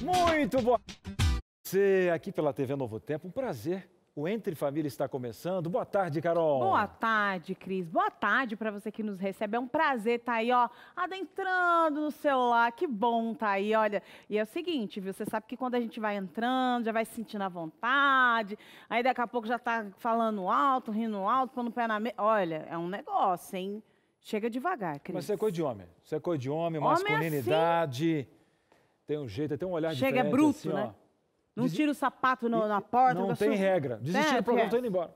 Muito boa. Você aqui pela TV Novo Tempo, um prazer. O Entre Família está começando. Boa tarde, Carol. Boa tarde, Cris. Boa tarde para você que nos recebe. É um prazer estar aí, ó, adentrando no celular. Que bom tá aí, olha. E é o seguinte, viu? Você sabe que quando a gente vai entrando, já vai se sentindo à vontade. Aí daqui a pouco já tá falando alto, rindo alto, pondo o pé na mesa. Olha, é um negócio, hein? Chega devagar, Cris. Mas você é coisa de homem. Você é coisa de homem, Homem masculinidade. Tem um jeito, tem um olhar diferente. Chega bruto, assim, né? Ó. Não tira o sapato na porta. Não tem regra. Desistir do programa, tô indo embora.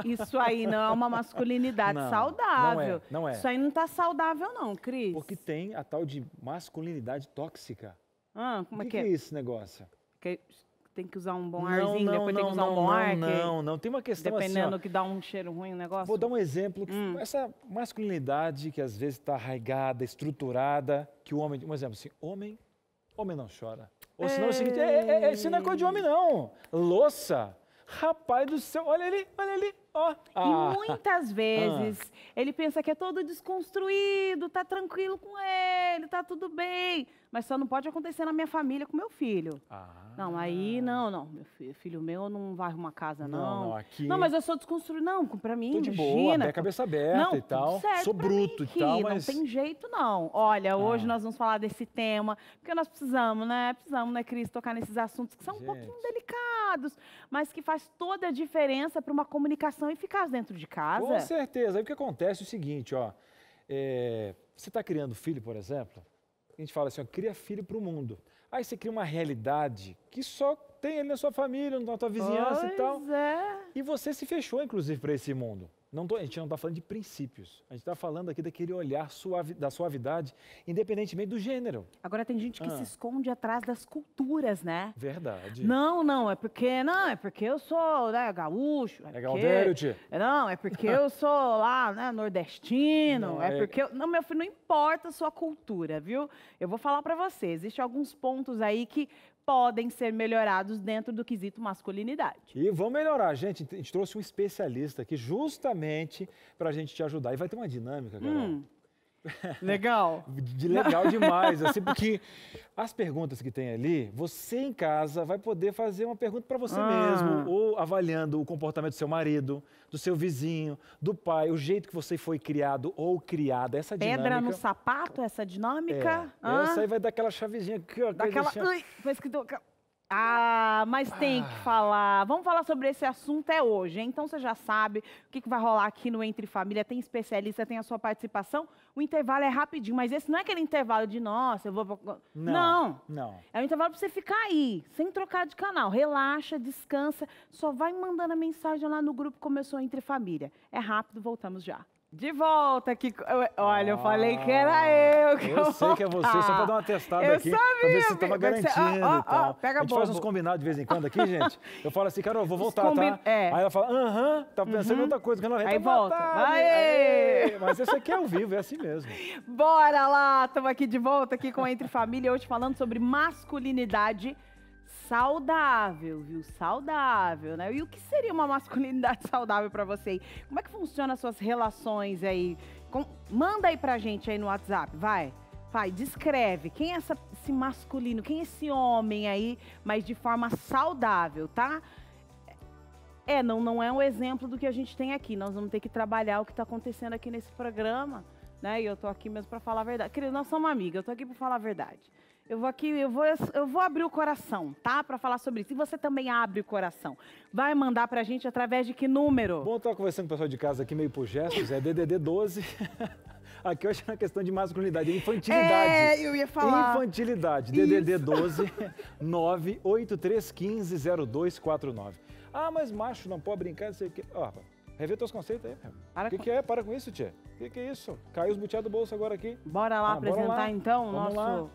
Isso aí não é uma masculinidade saudável. Não é. Isso aí não tá saudável não, Cris. Porque tem a tal de masculinidade tóxica. Como é O que é? que é esse negócio? Tem que usar um bom arzinho, depois tem que usar um bom ar. Não. Tem uma questão dependendo assim, do que dá um cheiro ruim o negócio. Vou dar um exemplo. Essa masculinidade que às vezes está arraigada, estruturada, que o homem... Um exemplo assim, homem não chora. Ou senão é o seguinte, isso não é coisa de homem não. Louça. Rapaz do céu, olha ali, ó. E muitas vezes ele pensa que é todo desconstruído, tá tranquilo com ele, tá tudo bem. Mas só não pode acontecer na minha família com meu filho. Não, aí não. Meu filho meu não vai arrumar casa, não. Aqui... Não, mas eu sou desconstruído. Não, pra mim, tô de imagina. boa, cabeça aberta não, e tal. Certo, sou bruto mim, e tal, mas... Não tem jeito, não. Olha, hoje nós vamos falar desse tema, porque nós precisamos, né, Cris, tocar nesses assuntos que são um pouquinho delicados, mas que faz toda a diferença para uma comunicação eficaz dentro de casa. Com certeza. Aí o que acontece é o seguinte, ó. Você está criando filho, por exemplo, a gente fala assim, ó, cria filho para o mundo. Aí você cria uma realidade que só tem ali na sua família, na tua vizinhança e tal. E você se fechou, inclusive, para esse mundo. A gente não está falando de princípios. A gente está falando aqui daquele olhar da suavidade, independentemente do gênero. Agora tem gente que se esconde atrás das culturas, né? Verdade. Não, é porque eu sou, né, gaúcho. É Galdério, tia. Não, é porque eu sou lá, né, nordestino. Não, meu filho, não importa a sua cultura, viu? Eu vou falar para você, existem alguns pontos aí que podem ser melhorados dentro do quesito masculinidade. E vão melhorar, gente. A gente trouxe um especialista aqui justamente para a gente te ajudar. E vai ter uma dinâmica, Carol. Legal. Legal demais, assim, porque as perguntas que tem ali, você em casa vai poder fazer uma pergunta para você mesmo, ou avaliando o comportamento do seu marido, do seu vizinho, do pai, o jeito que você foi criado ou criada, essa dinâmica. Pedra no sapato, essa dinâmica. Essa aí vai dar aquela chavezinha aqui, ó. Mas tem que falar. Vamos falar sobre esse assunto hoje, hein? Então você já sabe o que vai rolar aqui no Entre Família. Tem especialista, tem a sua participação. O intervalo é rapidinho, mas esse não é aquele intervalo de, nossa, eu vou... Não. É um intervalo para você ficar aí, sem trocar de canal. Relaxa, descansa. Só vai mandando a mensagem lá no grupo Começou Entre Família. É rápido, voltamos já. De volta aqui. Olha, eu falei que era eu. Eu sei que é você, só para dar uma testada aqui. Sabia, para ver se estava garantindo e tal. Pega a gente faz uns combinados de vez em quando aqui, gente. Eu falo assim, Carol, vou voltar, tá? Aí ela fala, tá pensando em outra coisa. Quando ela aí volta. Mas esse aqui é ao vivo, é assim mesmo. Bora lá, estamos aqui de volta aqui com Entre Família, hoje falando sobre masculinidade saudável, viu? Saudável, né? E o que seria uma masculinidade saudável para você aí? Como é que funciona as suas relações aí? Manda aí pra gente aí no WhatsApp, vai, descreve. Quem é esse masculino? Quem é esse homem aí, mas de forma saudável, tá? Não é um exemplo do que a gente tem aqui. Nós vamos ter que trabalhar o que tá acontecendo aqui nesse programa, né? E eu tô aqui mesmo para falar a verdade. Querido, nós somos amigas, eu tô aqui para falar a verdade. Eu vou abrir o coração, tá? Para falar sobre isso. E você também abre o coração. Vai mandar pra gente através de que número? Bom, estar conversando com o pessoal de casa aqui meio por gestos, é DDD 12. Aqui eu acho que é uma questão de masculinidade, infantilidade. Eu ia falar. Infantilidade, DDD 12 983150249. Mas macho não pode brincar, não sei o quê. Revê teus conceitos aí, meu. O que é? Para com isso, tia. O que é isso? Caiu os butiá do bolso agora aqui. Bora lá apresentar então o nosso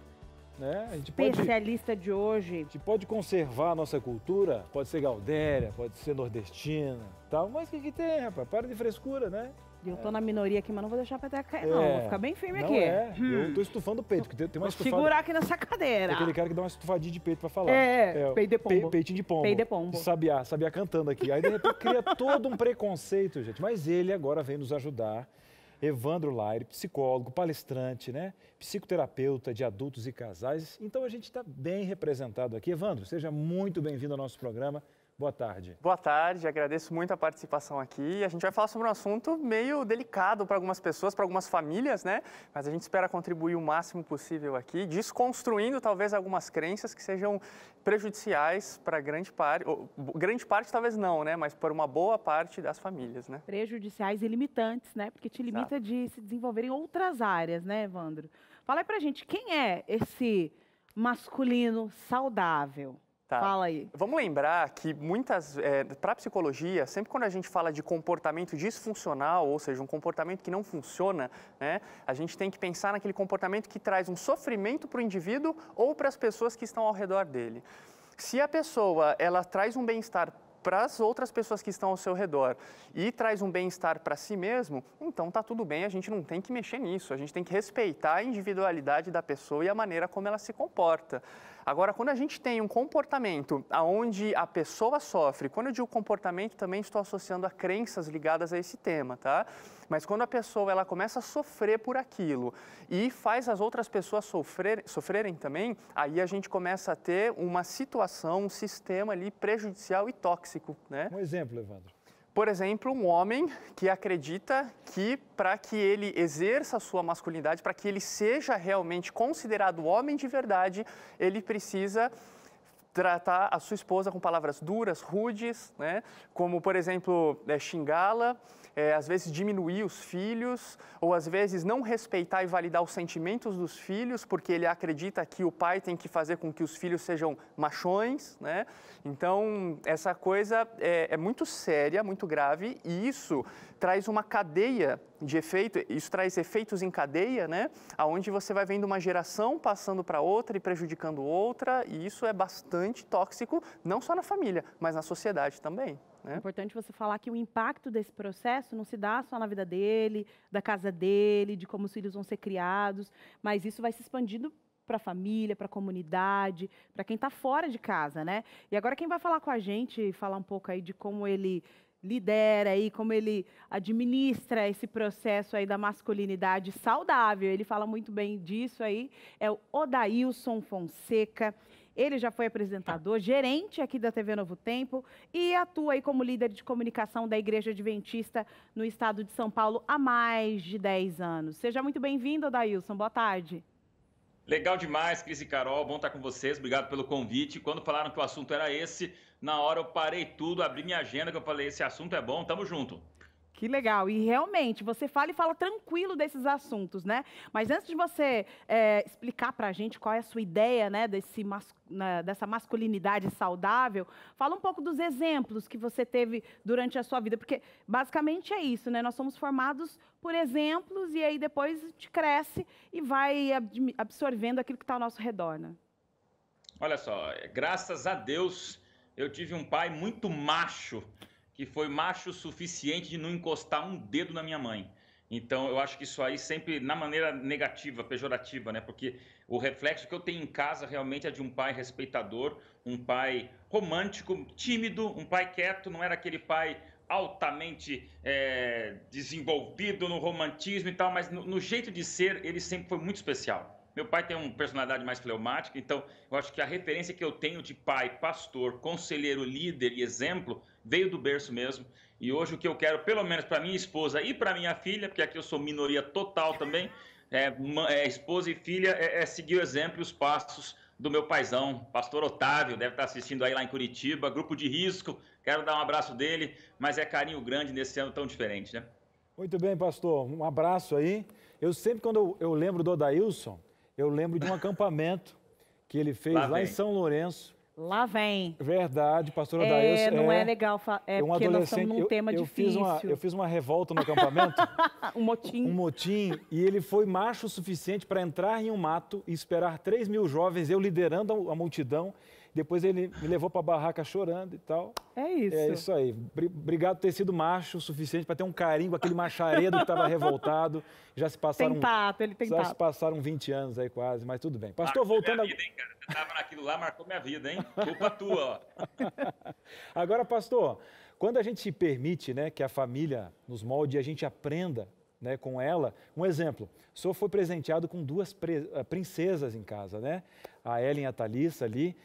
a gente especialista de hoje. A gente pode conservar a nossa cultura, pode ser gaudéria, pode ser nordestina, tal, mas o que tem, rapaz? Para de frescura, né? Eu tô na minoria aqui, mas não vou deixar a peteca cair, não. Vou ficar bem firme aqui. Eu tô estufando o peito, porque tem uma estufada. Vou segurar aqui nessa cadeira. Tem aquele cara que dá uma estufadinha de peito pra falar. Peito de pombo. Peitinho de pombo. Peito de pombo. Sabiá cantando aqui. Aí, de repente, cria todo um preconceito, gente. Mas ele agora vem nos ajudar. Evandro Laire, psicólogo, palestrante, né? Psicoterapeuta de adultos e casais. Então a gente está bem representado aqui. Evandro, seja muito bem-vindo ao nosso programa. Boa tarde. Boa tarde, agradeço muito a participação aqui. A gente vai falar sobre um assunto meio delicado para algumas pessoas, para algumas famílias, né? Mas a gente espera contribuir o máximo possível aqui, desconstruindo talvez algumas crenças que sejam prejudiciais para grande parte talvez não, né? Mas para uma boa parte das famílias, né? Prejudiciais e limitantes, né? Porque te limita de se desenvolver em outras áreas, né, Evandro? Fala aí pra gente, quem é esse masculino saudável? Tá. Fala aí. Vamos lembrar que para a psicologia, sempre quando a gente fala de comportamento disfuncional, ou seja, um comportamento que não funciona, né, a gente tem que pensar naquele comportamento que traz um sofrimento para o indivíduo ou para as pessoas que estão ao redor dele. Se a pessoa ela traz um bem-estar para as outras pessoas que estão ao seu redor e traz um bem-estar para si mesmo, então tá tudo bem, a gente não tem que mexer nisso, a gente tem que respeitar a individualidade da pessoa e a maneira como ela se comporta. Agora, quando a gente tem um comportamento onde a pessoa sofre, quando eu digo comportamento, também estou associando a crenças ligadas a esse tema, tá? Mas quando a pessoa ela começa a sofrer por aquilo e faz as outras pessoas sofrerem também, aí a gente começa a ter uma situação, um sistema ali prejudicial e tóxico, né? Um exemplo, Evandro. Por exemplo, um homem que acredita que para que ele exerça a sua masculinidade, para que ele seja realmente considerado homem de verdade, ele precisa tratar a sua esposa com palavras duras, rudes, né? Como, por exemplo, xingá-la, às vezes diminuir os filhos, ou às vezes não respeitar e validar os sentimentos dos filhos, porque ele acredita que o pai tem que fazer com que os filhos sejam machões, né? Então, essa coisa é muito séria, muito grave, e isso traz uma cadeia de efeito, isso traz efeitos em cadeia, né? Onde você vai vendo uma geração passando para outra e prejudicando outra, e isso é bastante tóxico, não só na família, mas na sociedade também. É importante você falar que o impacto desse processo não se dá só na vida dele, da casa dele, de como os filhos vão ser criados, mas isso vai se expandindo para a família, para a comunidade, para quem está fora de casa, né? E agora quem vai falar com a gente, falar um pouco aí de como ele lidera e como ele administra esse processo aí da masculinidade saudável, ele fala muito bem disso aí, é o Odailson Fonseca. Ele já foi apresentador, gerente aqui da TV Novo Tempo e atua aí como líder de comunicação da Igreja Adventista no estado de São Paulo há mais de 10 anos. Seja muito bem-vindo, Odailson. Boa tarde. Legal demais, Cris e Carol. Bom estar com vocês. Obrigado pelo convite. Quando falaram que o assunto era esse, na hora eu parei tudo, abri minha agenda, que eu falei, esse assunto é bom, tamo junto. Que legal. E realmente, você fala e fala tranquilo desses assuntos, né? Mas antes de você explicar pra gente qual é a sua ideia, né, dessa masculinidade saudável, fala um pouco dos exemplos que você teve durante a sua vida, porque basicamente é isso, né? Nós somos formados por exemplos e aí depois a gente cresce e vai absorvendo aquilo que está ao nosso redor, né? Olha só, graças a Deus eu tive um pai muito macho, que foi macho o suficiente de não encostar um dedo na minha mãe. Então, eu acho que isso aí sempre na maneira negativa, pejorativa, né? Porque o reflexo que eu tenho em casa realmente é de um pai respeitador, um pai romântico, tímido, um pai quieto, não era aquele pai altamente desenvolvido no romantismo e tal, mas no jeito de ser, ele sempre foi muito especial. Meu pai tem uma personalidade mais fleumática, então eu acho que a referência que eu tenho de pai, pastor, conselheiro, líder e exemplo veio do berço mesmo. E hoje o que eu quero, pelo menos para minha esposa e para minha filha, porque aqui eu sou minoria total também, esposa e filha, é seguir o exemplo e os passos do meu paizão, pastor Otávio, deve estar assistindo aí lá em Curitiba, grupo de risco, quero dar um abraço dele, mas é carinho grande nesse ano tão diferente, né? Muito bem, pastor, um abraço aí. Eu sempre, quando eu lembro do Odailson, eu lembro de um acampamento que ele fez lá em São Lourenço. Lá vem. Verdade, pastor Odailson. Não é legal, porque nós estamos num tema difícil. Eu fiz uma revolta no acampamento. Um motim. Um motim, e ele foi macho o suficiente para entrar em um mato e esperar 3.000 jovens, eu liderando a multidão. Depois ele me levou para a barraca chorando e tal. É isso. É isso aí. Obrigado por ter sido macho o suficiente para ter um carinho com aquele macharedo que estava revoltado. Já se passaram... Tem tato, ele tem tato. Já se passaram 20 anos aí quase, mas tudo bem. Pastor, voltando... Minha vida, hein, cara? Você estava naquilo lá, marcou minha vida, hein? Culpa tua, ó. Agora, pastor, quando a gente permite, né, que a família nos molde e a gente aprenda né, com ela. Um exemplo, o senhor foi presenteado com duas princesas em casa, né? A Ellen e a Thalissa ali.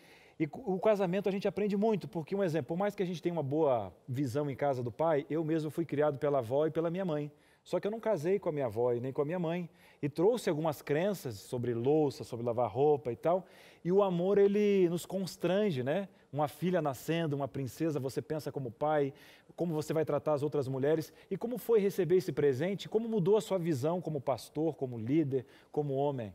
E o casamento a gente aprende muito, porque, um exemplo, por mais que a gente tenha uma boa visão em casa do pai, eu mesmo fui criado pela avó e pela minha mãe. Só que eu não casei com a minha avó e nem com a minha mãe. E trouxe algumas crenças sobre louça, sobre lavar roupa e tal. E o amor, ele nos constrange, né? Uma filha nascendo, uma princesa, você pensa como pai, como você vai tratar as outras mulheres. E como foi receber esse presente? Como mudou a sua visão como pastor, como líder, como homem?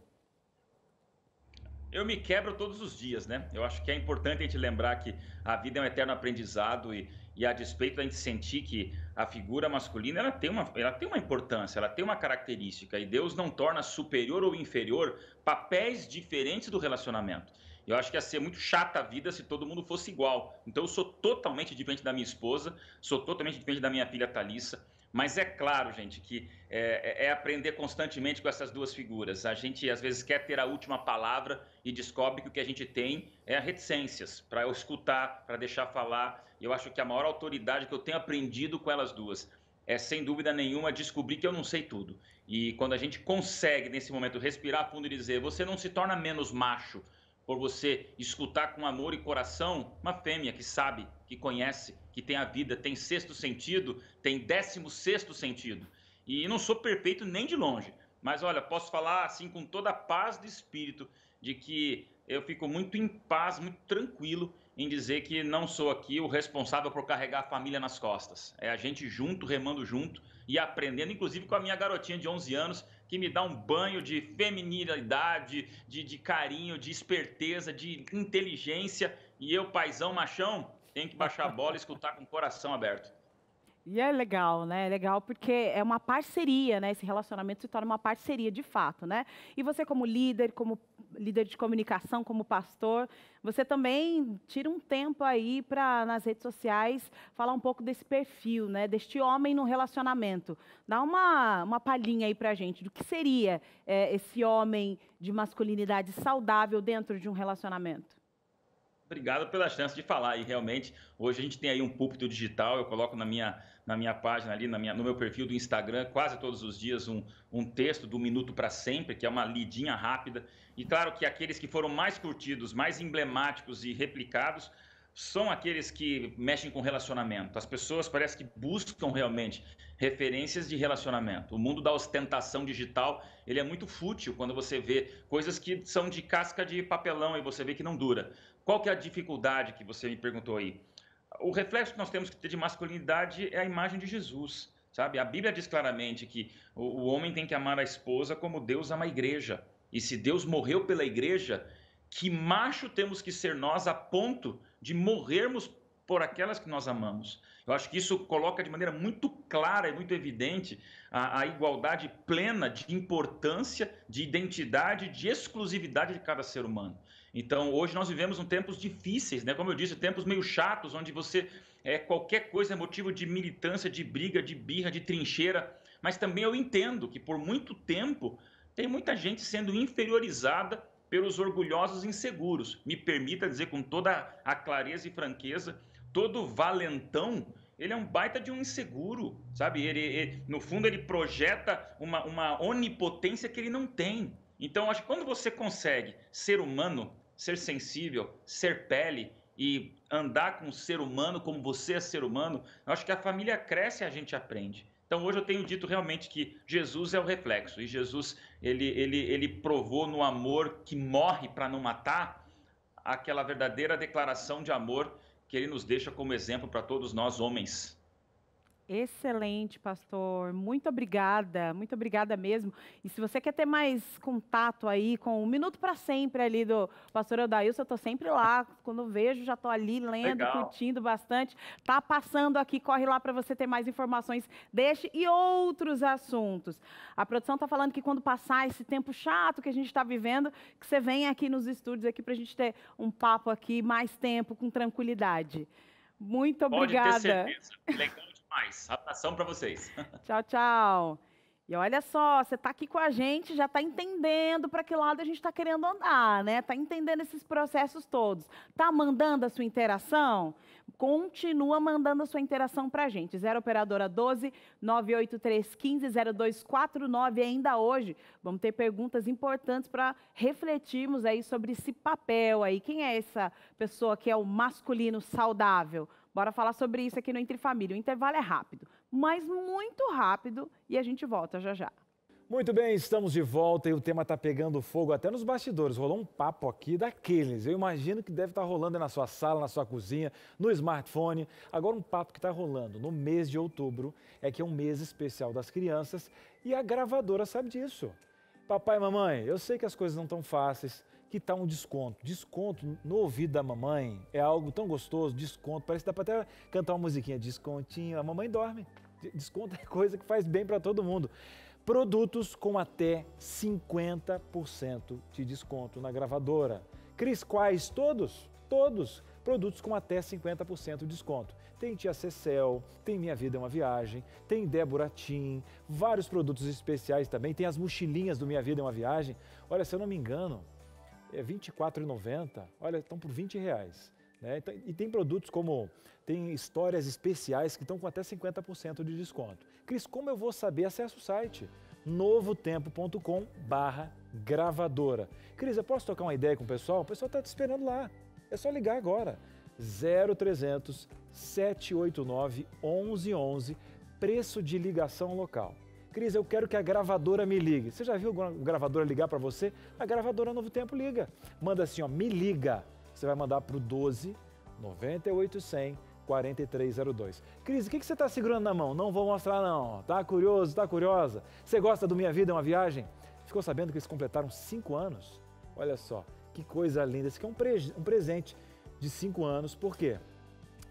Eu me quebro todos os dias, né? Eu acho que é importante a gente lembrar que a vida é um eterno aprendizado e a despeito da gente sentir que a figura masculina ela tem uma importância, ela tem uma característica e Deus não torna superior ou inferior papéis diferentes do relacionamento. Eu acho que ia ser muito chata a vida se todo mundo fosse igual. Então eu sou totalmente diferente da minha esposa, sou totalmente diferente da minha filha Thalissa. Mas é claro, gente, que é aprender constantemente com essas duas figuras. A gente, às vezes, quer ter a última palavra e descobre que o que a gente tem é reticências para eu escutar, para deixar falar. Eu acho que a maior autoridade que eu tenho aprendido com elas duas é, sem dúvida nenhuma, descobrir que eu não sei tudo. E quando a gente consegue, nesse momento, respirar fundo e dizer, você não se torna menos macho por você escutar com amor e coração uma fêmea que sabe, que conhece, que tem a vida, tem sexto sentido, tem 16º sentido. E não sou perfeito nem de longe, mas olha, posso falar assim com toda a paz de espírito, de que eu fico muito em paz, muito tranquilo em dizer que não sou aqui o responsável por carregar a família nas costas. É a gente junto, remando junto e aprendendo, inclusive com a minha garotinha de 11 anos, que me dá um banho de feminilidade, de carinho, de esperteza, de inteligência. E eu, paizão, machão, tenho que baixar a bola e escutar com o coração aberto. E é legal, né? É legal porque é uma parceria, né? Esse relacionamento se torna uma parceria de fato, né? E você como líder de comunicação, como pastor, você também tira um tempo aí para, nas redes sociais, falar um pouco desse perfil, né? Deste homem no relacionamento. Dá uma palhinha aí pra gente do que seria esse homem de masculinidade saudável dentro de um relacionamento. Obrigado pela chance de falar. E realmente, hoje a gente tem aí um púlpito digital, eu coloco na minha página ali, no meu perfil do Instagram, quase todos os dias, um texto do Minuto para Sempre, que é uma lidinha rápida. E claro que aqueles que foram mais curtidos, mais emblemáticos e replicados, são aqueles que mexem com relacionamento. As pessoas parece que buscam realmente referências de relacionamento. O mundo da ostentação digital, ele é muito fútil quando você vê coisas que são de casca de papelão e você vê que não dura. Qual que é a dificuldade que você me perguntou aí? O reflexo que nós temos que ter de masculinidade é a imagem de Jesus, sabe? A Bíblia diz claramente que o homem tem que amar a esposa como Deus ama a igreja. E se Deus morreu pela igreja, que macho temos que ser nós a ponto de morrermos por aquelas que nós amamos? Eu acho que isso coloca de maneira muito clara e muito evidente a igualdade plena de importância, de identidade, de exclusividade de cada ser humano. Então, hoje nós vivemos tempos difíceis, né? Como eu disse, tempos meio chatos, onde qualquer coisa é motivo de militância, de briga, de birra, de trincheira. Mas também eu entendo que por muito tempo tem muita gente sendo inferiorizada pelos orgulhosos inseguros. Me permita dizer com toda a clareza e franqueza, todo valentão, ele é um baita de um inseguro, sabe? No fundo, ele projeta uma onipotência que ele não tem. Então, acho que quando você consegue ser humano, ser sensível, ser pele e andar com o ser humano como você é ser humano, eu acho que a família cresce e a gente aprende. Então, hoje eu tenho dito realmente que Jesus é o reflexo. E Jesus, ele provou no amor que morre para não matar aquela verdadeira declaração de amor que ele nos deixa como exemplo para todos nós, homens. Excelente, pastor. Muito obrigada mesmo. E se você quer ter mais contato aí com o Minuto para Sempre ali do pastor Edailson, eu estou sempre lá. Quando vejo, já estou ali lendo, Legal. curtindo bastante. Tá passando aqui, corre lá para você ter mais informações deste e outros assuntos. A produção está falando que quando passar esse tempo chato que a gente está vivendo, que você venha aqui nos estúdios aqui para a gente ter um papo aqui, mais tempo, com tranquilidade. Muito obrigada. Pode ter certeza. Legal demais. Abração para vocês. Tchau, tchau. E olha só, você está aqui com a gente, já está entendendo para que lado a gente está querendo andar, né? Está entendendo esses processos todos. Está mandando a sua interação? Continua mandando a sua interação para a gente. 0 operadora 12 98315 0249. Ainda hoje vamos ter perguntas importantes para refletirmos aí sobre esse papel aí. Quem é essa pessoa que é o masculino saudável? Bora falar sobre isso aqui no Entre Família. O intervalo é rápido, mas muito rápido, e a gente volta já já. Muito bem, estamos de volta e o tema está pegando fogo até nos bastidores. Rolou um papo aqui daqueles. Eu imagino que deve estar rolando aí na sua sala, na sua cozinha, no smartphone. Agora, um papo que está rolando no mês de outubro é que é um mês especial das crianças e a gravadora sabe disso. Papai e mamãe, eu sei que as coisas não estão fáceis. Que tal um desconto? Desconto no ouvido da mamãe é algo tão gostoso, desconto, parece que dá para até cantar uma musiquinha, descontinho, a mamãe dorme. Desconto é coisa que faz bem para todo mundo. Produtos com até 50% de desconto na gravadora. Cris, quais? Todos? Todos. Produtos com até 50% de desconto. Tem Tia Cecel, tem Minha Vida é uma Viagem, tem Débora Tim, vários produtos especiais também, tem as mochilinhas do Minha Vida é uma Viagem. Olha, se eu não me engano, é R$ 24,90, olha, estão por R$20. Né? E tem produtos como, tem histórias especiais que estão com até 50% de desconto. Cris, como eu vou saber? Acesse o site novotempo.com/gravadora. Cris, eu posso trocar uma ideia com o pessoal? O pessoal está te esperando lá, é só ligar agora. 0300 789 1111, preço de ligação local. Cris, eu quero que a gravadora me ligue. Você já viu a gravadora ligar para você? A gravadora Novo Tempo liga. Manda assim, ó, me liga. Você vai mandar para o 12 9800 4302. Cris, o que você está segurando na mão? Não vou mostrar não. Tá curioso, tá curiosa? Você gosta do Minha Vida é uma Viagem? Ficou sabendo que eles completaram 5 anos? Olha só, que coisa linda. Esse aqui é um presente de 5 anos. Por quê?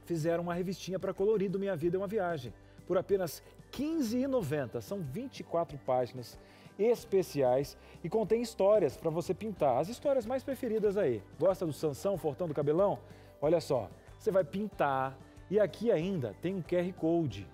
Fizeram uma revistinha para colorir do Minha Vida é uma Viagem. Por apenas R$ 15,90. São 24 páginas especiais e contém histórias para você pintar. As histórias mais preferidas aí. Gosta do Sansão, Fortão do Cabelão? Olha só, você vai pintar e aqui ainda tem um QR Code.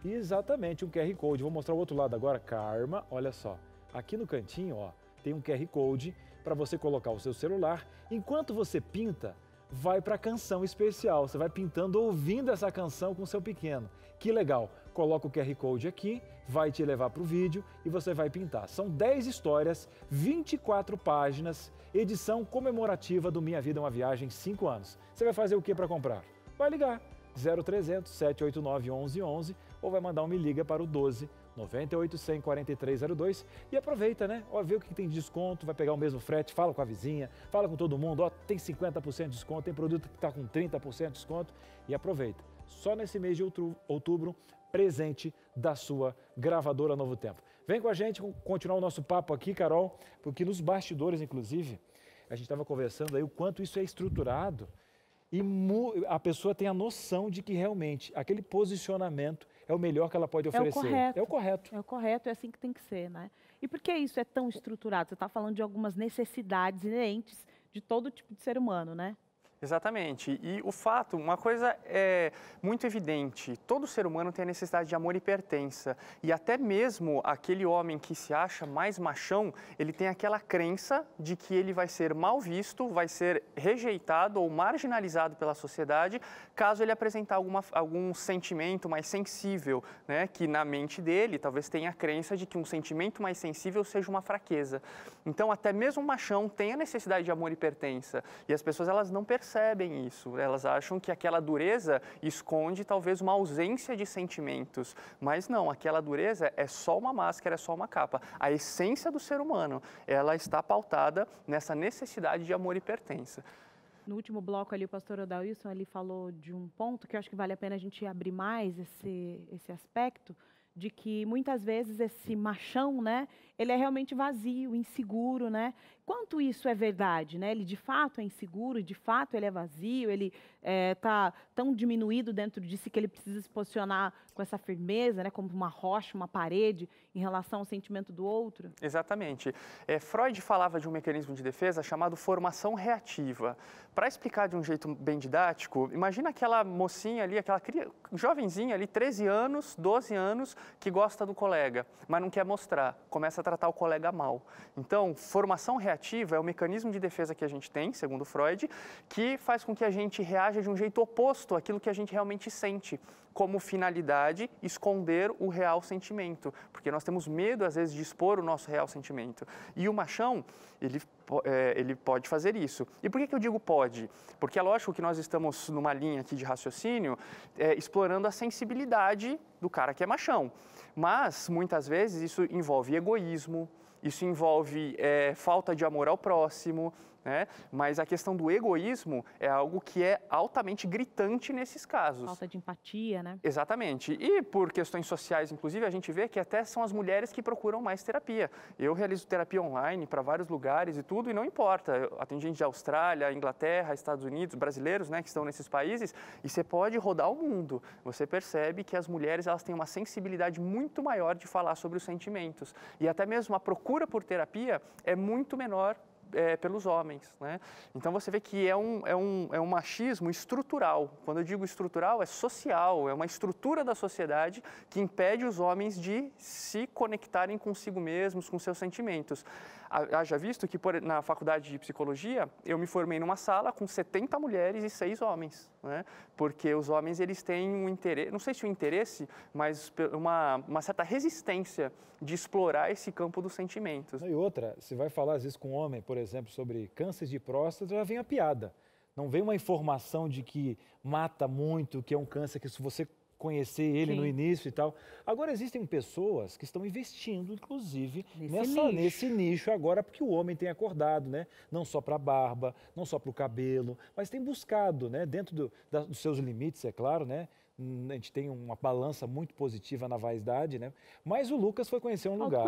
Exatamente, um QR Code. Vou mostrar o outro lado agora. Karma, olha só. Aqui no cantinho, ó, tem um QR Code para você colocar o seu celular. Enquanto você pinta, vai para a canção especial. Você vai pintando ouvindo essa canção com o seu pequeno. Que legal! Coloca o QR Code aqui, vai te levar para o vídeo e você vai pintar. São 10 histórias, 24 páginas, edição comemorativa do Minha Vida é uma Viagem, 5 anos. Você vai fazer o que para comprar? Vai ligar 0300 789 1111 ou vai mandar um me liga para o 12 9800 4302 e aproveita, né? Ó, vê o que tem de desconto, vai pegar o mesmo frete, fala com a vizinha, fala com todo mundo, ó, tem 50% de desconto, tem produto que está com 30% de desconto e aproveita. Só nesse mês de outubro, presente da sua gravadora Novo Tempo. Vem com a gente continuar o nosso papo aqui, Carol, porque nos bastidores, inclusive, a gente estava conversando aí o quanto isso é estruturado e a pessoa tem a noção de que realmente aquele posicionamento é o melhor que ela pode oferecer. É o correto. É o correto. É o correto, é assim que tem que ser, né? E por que isso é tão estruturado? Você está falando de algumas necessidades inerentes de todo tipo de ser humano, né? Exatamente. E o fato, uma coisa é muito evidente, todo ser humano tem a necessidade de amor e pertença. E até mesmo aquele homem que se acha mais machão, ele tem aquela crença de que ele vai ser mal visto, vai ser rejeitado ou marginalizado pela sociedade, caso ele apresentar algum sentimento mais sensível, né? Que na mente dele talvez tenha a crença de que um sentimento mais sensível seja uma fraqueza. Então até mesmo o machão tem a necessidade de amor e pertença. E as pessoas elas não percebem isso, elas acham que aquela dureza esconde talvez uma ausência de sentimentos, mas não, aquela dureza é só uma máscara, é só uma capa. A essência do ser humano, ela está pautada nessa necessidade de amor e pertença. No último bloco ali, o pastor Odailson ali falou de um ponto que eu acho que vale a pena a gente abrir mais esse aspecto, de que muitas vezes esse machão, né, ele é realmente vazio, inseguro, né? quanto isso é verdade, né? Ele de fato é inseguro, de fato ele é vazio, ele está tão diminuído dentro de si que ele precisa se posicionar com essa firmeza, né? Como uma rocha, uma parede, em relação ao sentimento do outro? Exatamente. Freud falava de um mecanismo de defesa chamado formação reativa. Para explicar de um jeito bem didático, imagina aquela mocinha ali, aquela jovenzinha ali, 13 anos, 12 anos, que gosta do colega, mas não quer mostrar, começa a tratar o colega mal. Então, formação reativa é o mecanismo de defesa que a gente tem, segundo Freud, que faz com que a gente reaja de um jeito oposto àquilo que a gente realmente sente, como finalidade esconder o real sentimento, porque nós temos medo, às vezes, de expor o nosso real sentimento. E o machão, ele pode fazer isso. E por que eu digo pode? Porque é lógico que nós estamos numa linha aqui de raciocínio, explorando a sensibilidade do cara que é machão. Mas, muitas vezes, isso envolve egoísmo, isso envolve falta de amor ao próximo, né? Mas a questão do egoísmo é algo que é altamente gritante nesses casos. Falta de empatia, né? Exatamente. E por questões sociais, inclusive, a gente vê que até são as mulheres que procuram mais terapia. Eu realizo terapia online para vários lugares e tudo, e não importa. Eu atendo gente de Austrália, Inglaterra, Estados Unidos, brasileiros, né, que estão nesses países, e você pode rodar o mundo. Você percebe que as mulheres elas têm uma sensibilidade muito maior de falar sobre os sentimentos. E até mesmo a procura por terapia é muito menor pelos homens, né? Então você vê que é um machismo estrutural. Quando eu digo estrutural, é social, é uma estrutura da sociedade que impede os homens de se conectarem consigo mesmos, com seus sentimentos. Haja visto que na faculdade de psicologia eu me formei numa sala com 70 mulheres e 6 homens, né? Porque os homens eles têm um interesse, não sei se um interesse, mas uma certa resistência de explorar esse campo dos sentimentos. E outra, você vai falar às vezes com um homem, por exemplo, sobre câncer de próstata, já vem a piada. Não vem uma informação de que mata muito, que é um câncer que se você conhecer ele no início e tal. Agora, existem pessoas que estão investindo, inclusive, nesse nicho agora, porque o homem tem acordado, né? Não só para a barba, não só para o cabelo, mas tem buscado, né? Dentro dos seus limites, é claro, né? A gente tem uma balança muito positiva na vaidade, né? Mas o Lucas foi conhecer um lugar.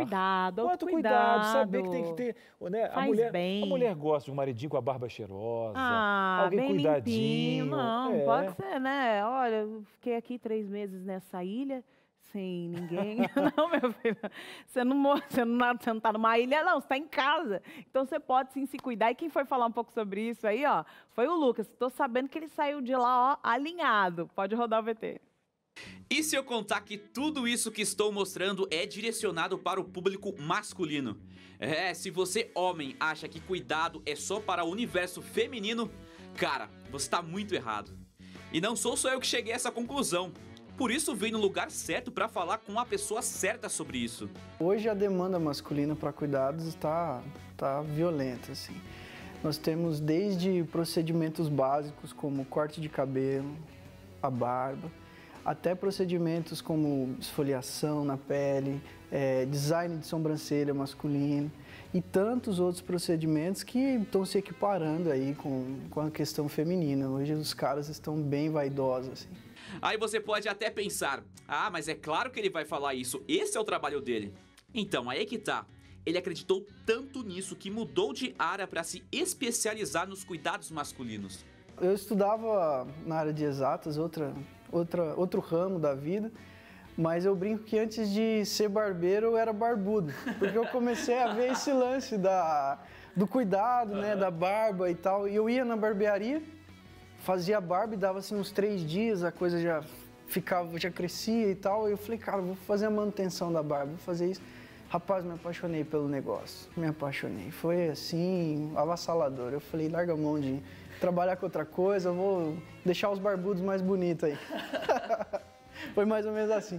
Autocuidado, saber que tem que ter, né? A mulher gosta de um maridinho com a barba cheirosa, alguém bem cuidadinho. Limpinho. Não, pode ser, né? Olha, eu fiquei aqui 3 meses nessa ilha, sem ninguém. Não, meu filho, você não está numa ilha, não, você está em casa. Então, você pode sim se cuidar. E quem foi falar um pouco sobre isso aí, ó, foi o Lucas. Estou sabendo que ele saiu de lá, ó, alinhado. Pode rodar o VT. E se eu contar que tudo isso que estou mostrando é direcionado para o público masculino? Se você, homem, acha que cuidado é só para o universo feminino, cara, você está muito errado. E não sou só eu que cheguei a essa conclusão. Por isso vim no lugar certo para falar com a pessoa certa sobre isso. Hoje a demanda masculina para cuidados está violenta, assim. Nós temos desde procedimentos básicos como corte de cabelo, a barba, até procedimentos como esfoliação na pele, design de sobrancelha masculino e tantos outros procedimentos que estão se equiparando aí com a questão feminina. Hoje os caras estão bem vaidosos, assim. Aí você pode até pensar, mas é claro que ele vai falar isso, esse é o trabalho dele. Então, aí que tá. Ele acreditou tanto nisso que mudou de área para se especializar nos cuidados masculinos. Eu estudava na área de exatas, outro ramo da vida, mas eu brinco que antes de ser barbeiro eu era barbudo, porque eu comecei a ver esse lance do cuidado, né, da barba e tal, e eu ia na barbearia, fazia a barba e dava assim uns 3 dias, a coisa já crescia e tal, e eu falei, cara, vou fazer a manutenção da barba, vou fazer isso. Rapaz, me apaixonei pelo negócio, me apaixonei, foi assim, avassalador. Eu falei, larga a mão de trabalhar com outra coisa, eu vou deixar os barbudos mais bonitos aí. Foi mais ou menos assim.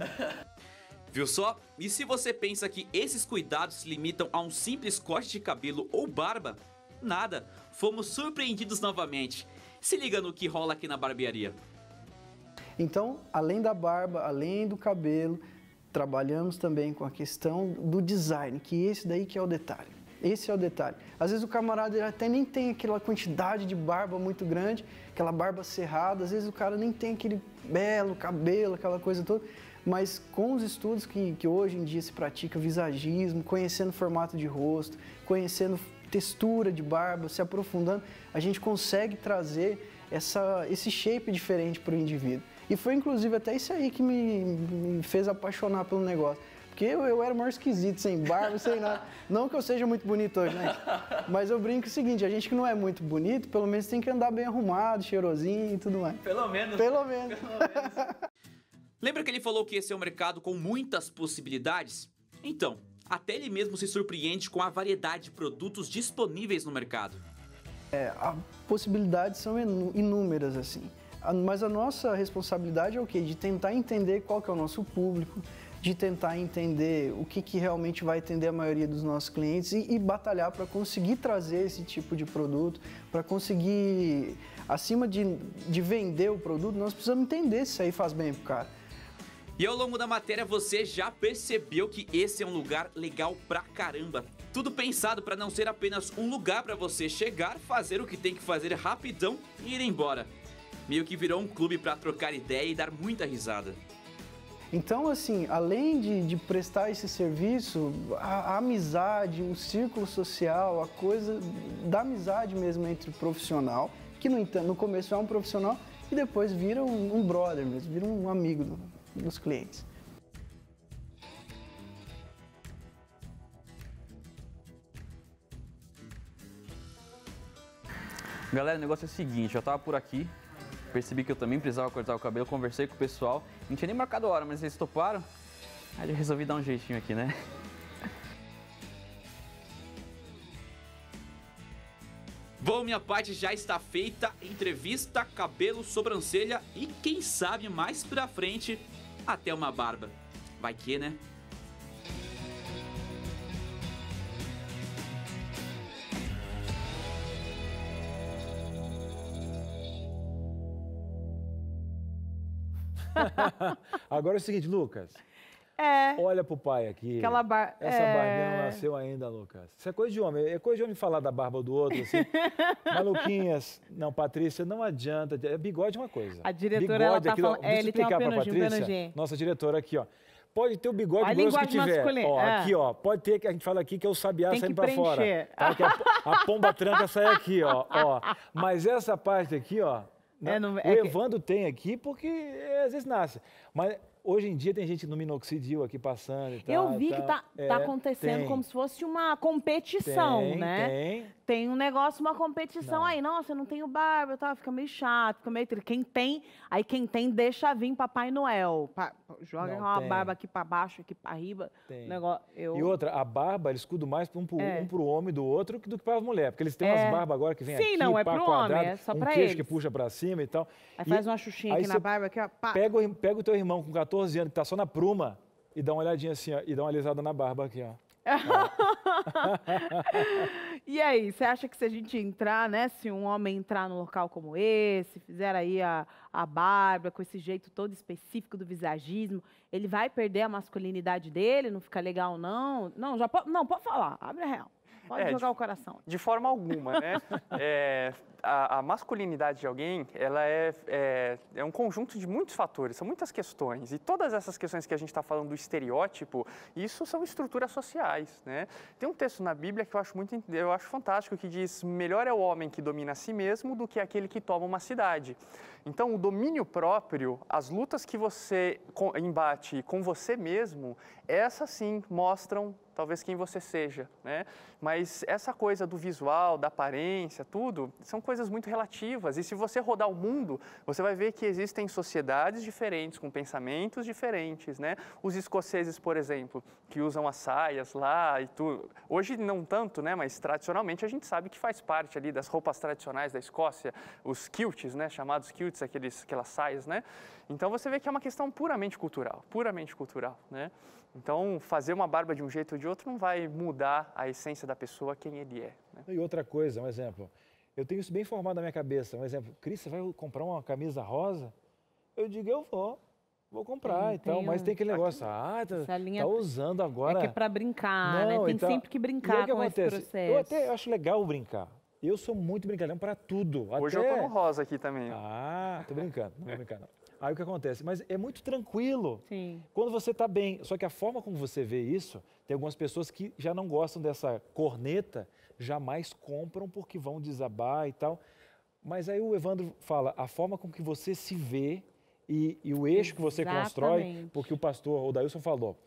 Viu só? E se você pensa que esses cuidados se limitam a um simples corte de cabelo ou barba? Nada, fomos surpreendidos novamente. Se liga no que rola aqui na barbearia. Então, além da barba, além do cabelo, trabalhamos também com a questão do design, que esse daí que é o detalhe. Esse é o detalhe. Às vezes o camarada ele até nem tem aquela quantidade de barba muito grande, aquela barba cerrada, às vezes o cara nem tem aquele belo cabelo, aquela coisa toda, mas com os estudos que hoje em dia se pratica visagismo, conhecendo o formato de rosto, conhecendo textura de barba, se aprofundando, a gente consegue trazer esse shape diferente para o indivíduo. E foi inclusive até isso aí que me fez apaixonar pelo negócio. Porque eu era maior esquisito, sem barba, sem nada. Não que eu seja muito bonito hoje, né? Mas eu brinco o seguinte, a gente que não é muito bonito, pelo menos tem que andar bem arrumado, cheirosinho e tudo mais. Pelo menos. Pelo menos. Lembra que ele falou que esse é um mercado com muitas possibilidades? Então, até ele mesmo se surpreende com a variedade de produtos disponíveis no mercado. As possibilidades são inúmeras, assim. Mas a nossa responsabilidade é o quê? De tentar entender qual que é o nosso público, de tentar entender o que realmente vai atender a maioria dos nossos clientes e batalhar para conseguir trazer esse tipo de produto, para conseguir, acima de vender o produto, nós precisamos entender se isso aí faz bem pro cara. E ao longo da matéria você já percebeu que esse é um lugar legal pra caramba. Tudo pensado para não ser apenas um lugar para você chegar, fazer o que tem que fazer rapidão e ir embora. Meio que virou um clube para trocar ideia e dar muita risada. Então, assim, além de prestar esse serviço, a amizade, o círculo social, a coisa da amizade mesmo entre o profissional, que no começo é um profissional e depois vira um brother mesmo, vira um amigo dos clientes. Galera, o negócio é o seguinte, eu tava por aqui, percebi que eu também precisava cortar o cabelo, conversei com o pessoal, não tinha nem marcado a hora, mas eles toparam, aí eu resolvi dar um jeitinho aqui, né? Bom, minha parte já está feita, entrevista, cabelo, sobrancelha e quem sabe mais pra frente, até uma barba. Vai que, né? Agora é o seguinte, Lucas. Olha pro pai aqui. Aquela Essa barbinha não nasceu ainda, Lucas. Isso é coisa de homem. É coisa de homem falar da barba do outro, assim. Maluquinhas. Não, Patrícia, não adianta. Bigode é uma coisa. A diretora, bigode, ela tá aquilo, falando... deixa eu ele tem uma explicar pra Patrícia, penugem. nossa diretora aqui, ó. Pode ter o bigode A grosso que linguagem tiver. masculina. Ó, aqui, ó. Pode ter, que a gente fala aqui, que é o sabiá Tem saindo que pra fora. preencher. Tá? Que a pomba tranca sai aqui, ó. Mas essa parte aqui, ó. Né? O Evandro tem aqui porque às vezes nasce. Mas hoje em dia tem gente no minoxidil aqui passando e tal. Eu vi que tá acontecendo como se fosse uma competição, né? Tem um negócio, uma competição aí. Nossa, eu não tenho barba, tá? Fica meio chato, fica meio... Quem tem, deixa vir Papai Noel. Joga uma barba aqui pra baixo, aqui pra riba. Negócio, E outra, a barba, eles cuidam mais pro homem do outro do que para as mulheres. Porque eles têm umas barbas agora que vem aqui, não, é pá, pro quadrado, homem, é só pra queixo eles. que puxa pra cima e tal. Aí faz uma xuxinha aqui na barba, aqui, ó. Pá. Pega o teu irmão com 14 anos, que tá só na pruma, e dá uma olhadinha assim, ó, e dá uma alisada na barba aqui, ó. E aí, você acha que se a gente entrar, né, se um homem entrar num local como esse, fizer aí a barba com esse jeito todo específico do visagismo, ele vai perder a masculinidade dele? Não fica legal, não? Não, pode falar, abre a real. Pode jogar o coração. De forma alguma, né? A masculinidade de alguém, ela é um conjunto de muitos fatores, são muitas questões. E todas essas questões que a gente está falando do estereótipo, isso são estruturas sociais, né? Tem um texto na Bíblia que eu acho fantástico, que diz: melhor é o homem que domina a si mesmo do que aquele que toma uma cidade. Então, o domínio próprio, as lutas que você embate com você mesmo, essas sim mostram talvez quem você seja, né? Mas essa coisa do visual, da aparência, tudo, são coisas muito relativas. E se você rodar o mundo, você vai ver que existem sociedades diferentes, com pensamentos diferentes, né? Os escoceses, por exemplo, que usam as saias lá e tudo. Hoje não tanto, né? Mas tradicionalmente a gente sabe que faz parte ali das roupas tradicionais da Escócia, os kilts, né? Chamados kilts, aquelas saias, né? Então você vê que é uma questão puramente cultural, né? Então, fazer uma barba de um jeito ou de outro não vai mudar a essência da pessoa, quem ele é. Né? E outra coisa, um exemplo, eu tenho isso bem formado na minha cabeça. Um exemplo, Cris, você vai comprar uma camisa rosa? Eu digo, eu vou comprar e tal, mas tem aquele negócio, tá usando agora. É que é pra brincar, né? Tem sempre que brincar com esse processo. Eu até acho legal brincar. Eu sou muito brincalhão para tudo. Hoje eu tô no rosa aqui também. Tô brincando, não vou brincar não. Aí o que acontece? Mas é muito tranquilo. Sim. Quando você está bem. Só que a forma como você vê isso, tem algumas pessoas que já não gostam dessa corneta, jamais compram porque vão desabar e tal. Mas aí o Evandro fala, a forma com que você se vê e o eixo que você constrói, porque o pastor Odailson falou,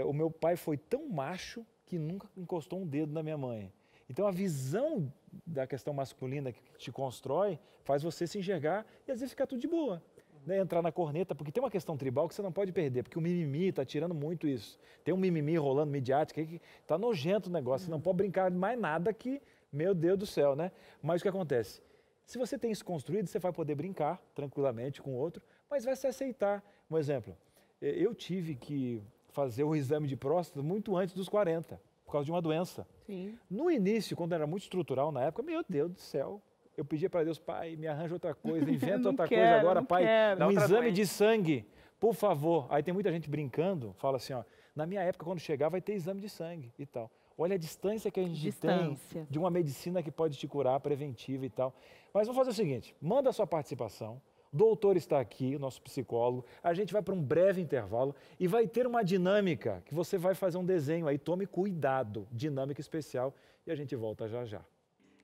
o meu pai foi tão macho que nunca encostou um dedo na minha mãe. Então a visão da questão masculina que te constrói faz você se enxergar e às vezes ficar tudo de boa. Né, entrar na corneta, porque tem uma questão tribal que você não pode perder, porque o mimimi está tirando muito isso. Tem um mimimi rolando midiático aí que está nojento o negócio, você não pode brincar de mais nada que, meu Deus do céu, né? Mas o que acontece? Se você tem isso construído, você vai poder brincar tranquilamente com o outro, mas vai se aceitar. Um exemplo, eu tive que fazer o exame de próstata muito antes dos 40, por causa de uma doença. Sim. No início, quando era muito estrutural na época, meu Deus do céu, eu pedia para Deus, pai, me arranja outra coisa, inventa outra coisa agora, pai, um exame de sangue, por favor. Aí tem muita gente brincando, fala assim, ó, na minha época, quando chegar, vai ter exame de sangue e tal. Olha a distância que a gente tem de uma medicina que pode te curar, preventiva e tal. Mas vamos fazer o seguinte, manda a sua participação, o doutor está aqui, o nosso psicólogo, a gente vai para um breve intervalo e vai ter uma dinâmica que você vai fazer um desenho aí, tome cuidado, dinâmica especial, e a gente volta já já.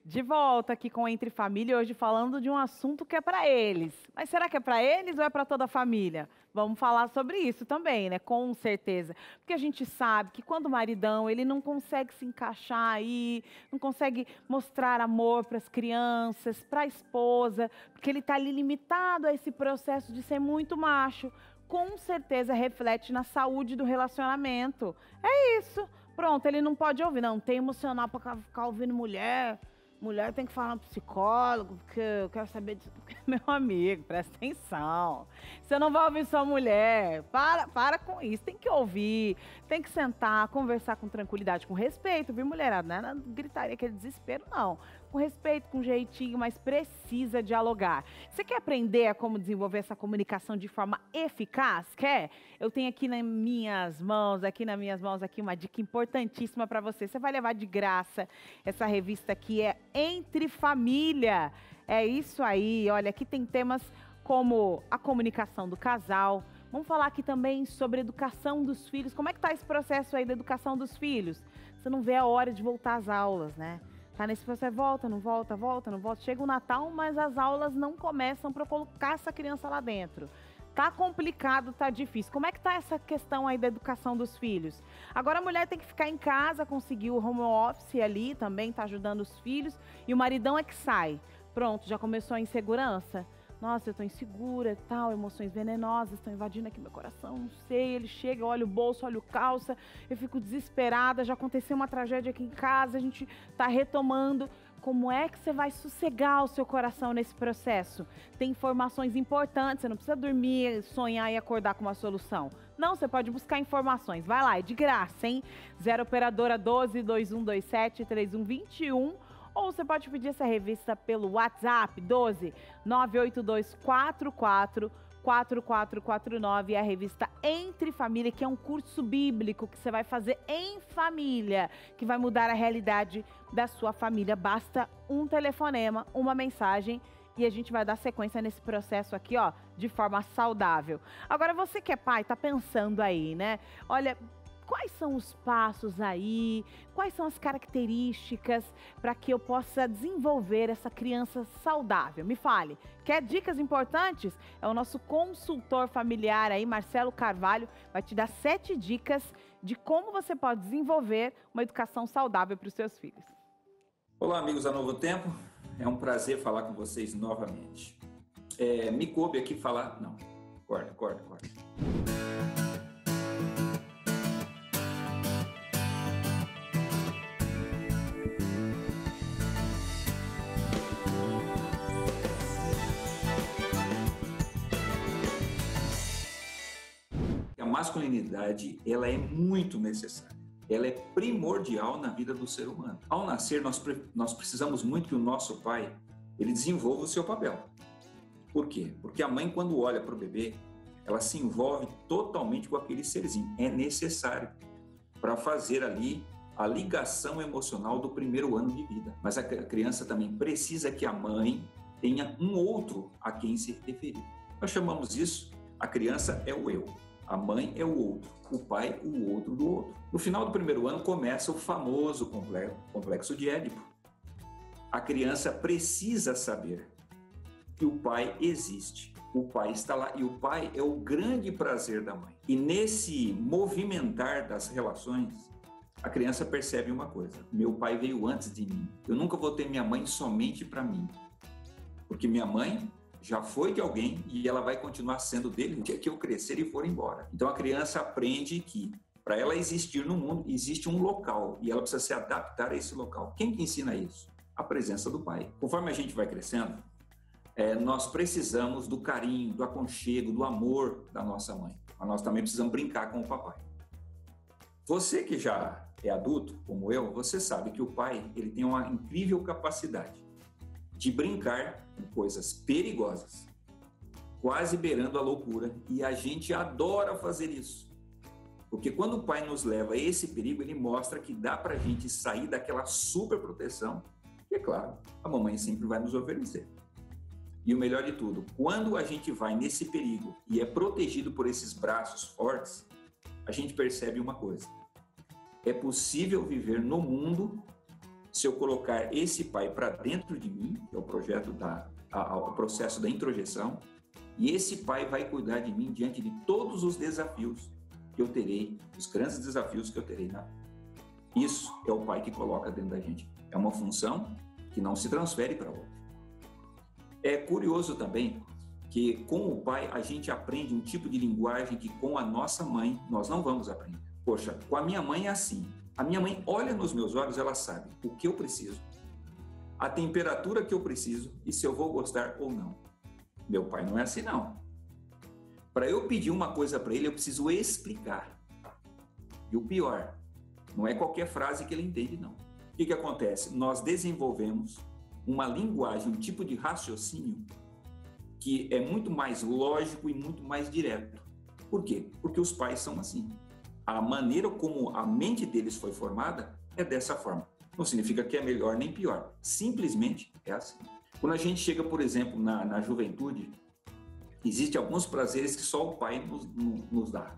De volta aqui com Entre Família, hoje falando de um assunto que é para eles. Mas será que é para eles ou é para toda a família? Vamos falar sobre isso também, né? Com certeza. Porque a gente sabe que quando o maridão, ele não consegue se encaixar aí, não consegue mostrar amor para as crianças, para a esposa, porque ele está ali limitado a esse processo de ser muito macho, com certeza reflete na saúde do relacionamento. É isso. Pronto, ele não pode ouvir, não tem emocional para ficar ouvindo mulher. Mulher tem que falar no psicólogo, porque eu quero saber disso. Meu amigo, presta atenção. Você não vai ouvir sua mulher. Para com isso. Tem que ouvir, tem que sentar, conversar com tranquilidade, com respeito, viu, mulherada? Não é gritaria, aquele desespero, não. Com respeito, com jeitinho, mas precisa dialogar. Você quer aprender a como desenvolver essa comunicação de forma eficaz? Quer? Eu tenho aqui nas minhas mãos, uma dica importantíssima para você. Você vai levar de graça essa revista que é Entre Família. É isso aí. Olha, aqui tem temas como a comunicação do casal. Vamos falar aqui também sobre a educação dos filhos. Como é que está esse processo aí da educação dos filhos? Você não vê a hora de voltar às aulas, né? Tá nesse processo, volta, não volta. Chega o Natal, mas as aulas não começam para colocar essa criança lá dentro. Tá complicado, tá difícil. Como é que tá essa questão aí da educação dos filhos? Agora a mulher tem que ficar em casa, conseguir o home office ali, também tá ajudando os filhos. E o maridão é que sai. Pronto, já começou a insegurança. Nossa, eu tô insegura, tal, emoções venenosas estão invadindo aqui meu coração, não sei. Ele chega, olha o bolso, olha o calça, eu fico desesperada, já aconteceu uma tragédia aqui em casa, a gente tá retomando. Como é que você vai sossegar o seu coração nesse processo? Tem informações importantes, você não precisa dormir, sonhar e acordar com uma solução. Não, você pode buscar informações. Vai lá, é de graça, hein? 0 operadora 12 2127 3121. Ou você pode pedir essa revista pelo WhatsApp 12 98244 4449, a revista Entre Família, que é um curso bíblico que você vai fazer em família, que vai mudar a realidade da sua família. Basta um telefonema, uma mensagem e a gente vai dar sequência nesse processo aqui, ó, de forma saudável. Agora, você que é pai, tá pensando aí, né? Olha, quais são os passos aí? Quais são as características para que eu possa desenvolver essa criança saudável? Me fale. Quer dicas importantes? É o nosso consultor familiar aí, Marcelo Carvalho, vai te dar 7 dicas de como você pode desenvolver uma educação saudável para os seus filhos. Olá, amigos da Novo Tempo. É um prazer falar com vocês novamente. Me coube aqui falar... Não, corta. A masculinidade, ela é muito necessária. Ela é primordial na vida do ser humano. Ao nascer, nós precisamos muito que o nosso pai, ele desenvolva o seu papel. Por quê? Porque a mãe, quando olha para o bebê, ela se envolve totalmente com aquele serzinho. É necessário para fazer ali a ligação emocional do primeiro ano de vida. Mas a criança também precisa que a mãe tenha um outro a quem se referir. Nós chamamos isso, a criança é o eu. A mãe é o outro, o pai o outro do outro. No final do primeiro ano começa o famoso complexo de Édipo. A criança precisa saber que o pai existe, o pai está lá e o pai é o grande prazer da mãe. E nesse movimentar das relações, a criança percebe uma coisa: meu pai veio antes de mim. Eu nunca vou ter minha mãe somente para mim, porque minha mãe já foi de alguém e ela vai continuar sendo dele no dia que eu crescer e for embora. Então a criança aprende que para ela existir no mundo existe um local e ela precisa se adaptar a esse local. Quem que ensina isso? A presença do pai. Conforme a gente vai crescendo, nós precisamos do carinho, do aconchego, do amor da nossa mãe. Mas nós também precisamos brincar com o papai. Você que já é adulto, como eu, você sabe que o pai ele tem uma incrível capacidade de brincar com coisas perigosas, quase beirando a loucura, e a gente adora fazer isso. Porque quando o pai nos leva a esse perigo, ele mostra que dá pra gente sair daquela super proteção, e é claro, a mamãe sempre vai nos oferecer. E o melhor de tudo, quando a gente vai nesse perigo e é protegido por esses braços fortes, a gente percebe uma coisa: é possível viver no mundo se eu colocar esse pai para dentro de mim, que é o o processo da introjeção, e esse pai vai cuidar de mim diante de todos os desafios que eu terei, os grandes desafios que eu terei na vida. Isso é o pai que coloca dentro da gente. É uma função que não se transfere para outra. É curioso também que com o pai a gente aprende um tipo de linguagem que com a nossa mãe nós não vamos aprender. Poxa, com a minha mãe é assim. A minha mãe olha nos meus olhos, ela sabe o que eu preciso, a temperatura que eu preciso e se eu vou gostar ou não. Meu pai não é assim, não. Para eu pedir uma coisa para ele, eu preciso explicar. E o pior, não é qualquer frase que ele entende, não. O que acontece? Nós desenvolvemos uma linguagem, um tipo de raciocínio que é muito mais lógico e muito mais direto. Por quê? Porque os pais são assim. A maneira como a mente deles foi formada é dessa forma. Não significa que é melhor nem pior. Simplesmente é assim. Quando a gente chega, por exemplo, na juventude, existem alguns prazeres que só o pai nos dá.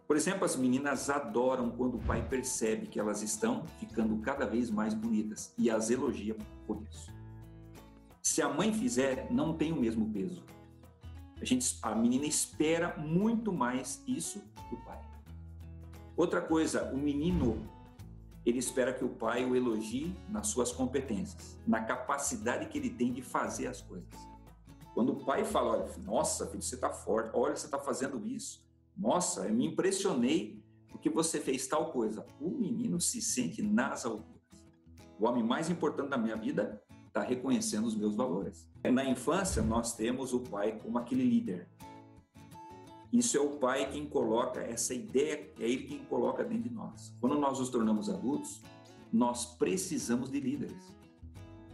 Por exemplo, as meninas adoram quando o pai percebe que elas estão ficando cada vez mais bonitas e as elogia por isso. Se a mãe fizer, não tem o mesmo peso. A menina espera muito mais isso do pai. Outra coisa, o menino, ele espera que o pai o elogie nas suas competências, na capacidade que ele tem de fazer as coisas. Quando o pai fala, olha, nossa, filho, você está forte, olha, você está fazendo isso. Nossa, eu me impressionei porque você fez tal coisa. O menino se sente nas alturas. O homem mais importante da minha vida está reconhecendo os meus valores. Na infância, nós temos o pai como aquele líder. Isso é o pai quem coloca essa ideia, é ele quem coloca dentro de nós. Quando nós nos tornamos adultos, nós precisamos de líderes.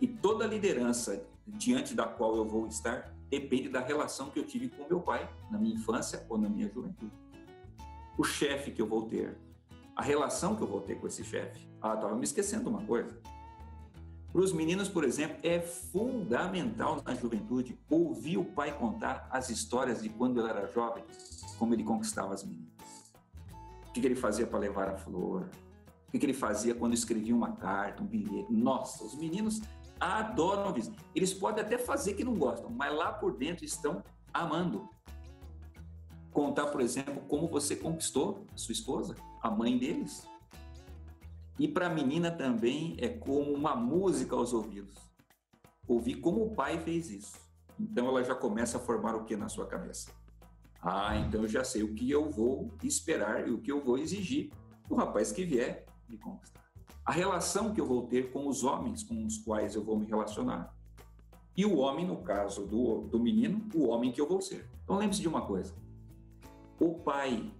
E toda liderança diante da qual eu vou estar depende da relação que eu tive com meu pai na minha infância ou na minha juventude. O chefe que eu vou ter, a relação que eu vou ter com esse chefe. Estava me esquecendo uma coisa. Para os meninos, por exemplo, é fundamental na juventude ouvir o pai contar as histórias de quando ele era jovem, como ele conquistava as meninas. O que ele fazia para levar a flor, o que ele fazia quando escrevia uma carta, um bilhete. Nossa, os meninos adoram isso. Eles podem até fazer que não gostam, mas lá por dentro estão amando. Contar, por exemplo, como você conquistou a sua esposa, a mãe deles. E para a menina também é como uma música aos ouvidos. Ouvir como o pai fez isso. Então ela já começa a formar o que na sua cabeça? Então eu já sei o que eu vou esperar e o que eu vou exigir do rapaz que vier me conquistar. A relação que eu vou ter com os homens com os quais eu vou me relacionar. E o homem, no caso do menino, o homem que eu vou ser. Então lembre-se de uma coisa. O pai,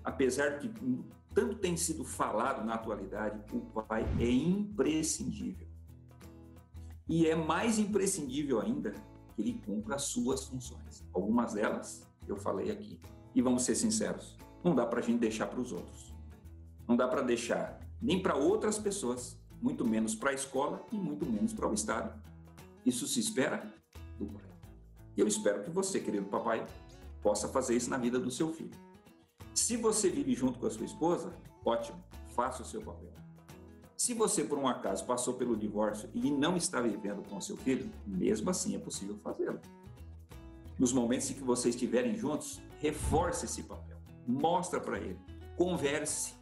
apesar de que tanto tem sido falado na atualidade, o pai é imprescindível. E é mais imprescindível ainda que ele cumpra as suas funções. Algumas delas eu falei aqui. E vamos ser sinceros, não dá para a gente deixar para os outros. Não dá para deixar nem para outras pessoas, muito menos para a escola e muito menos para o Estado. Isso se espera do pai. E eu espero que você, querido papai, possa fazer isso na vida do seu filho. Se você vive junto com a sua esposa, ótimo, faça o seu papel. Se você, por um acaso, passou pelo divórcio e não está vivendo com o seu filho, mesmo assim é possível fazê-lo. Nos momentos em que vocês estiverem juntos, reforce esse papel, mostra para ele, converse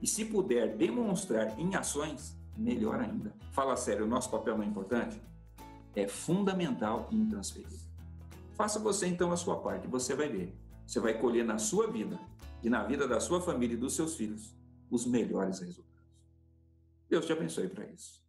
e, se puder demonstrar em ações, melhor ainda. Fala sério, o nosso papel não é importante? É fundamental e intransferível. Faça você então a sua parte, você vai ver. Você vai colher na sua vida e na vida da sua família e dos seus filhos os melhores resultados. Deus te abençoe para isso.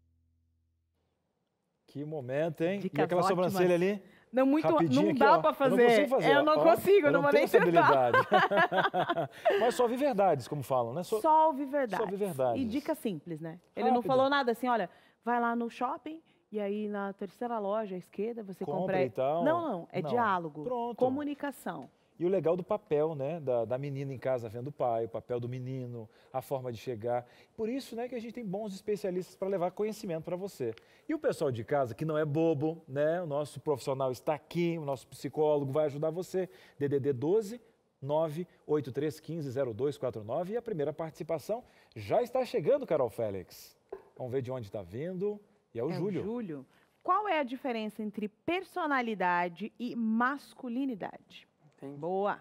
Que momento, hein? Dicas E aquela ótimas. sobrancelha ali? Não, muito, Rapidinho não aqui, dá ó. pra Eu não fazer. consigo fazer. Eu não ó. consigo, Eu não vou tenho nem essa tentar. habilidade. Mas só vi verdades, como falam, né? Só ouvir verdade. Só ouvir verdades. E dica simples, né? Ele não Rápido. falou nada assim, olha, vai lá no shopping e aí na terceira loja à esquerda você compra... E tal. Não, é Não. diálogo, Pronto. comunicação. E o legal do papel, né? Da menina em casa vendo o pai, o papel do menino, a forma de chegar. Por isso, né, que a gente tem bons especialistas para levar conhecimento para você. E o pessoal de casa, que não é bobo, né? O nosso profissional está aqui, o nosso psicólogo vai ajudar você. DDD 12 983150249. E a primeira participação já está chegando, Carol Félix. Vamos ver de onde está vindo. E é o Júlio. Júlio. Qual é a diferença entre personalidade e masculinidade? Boa.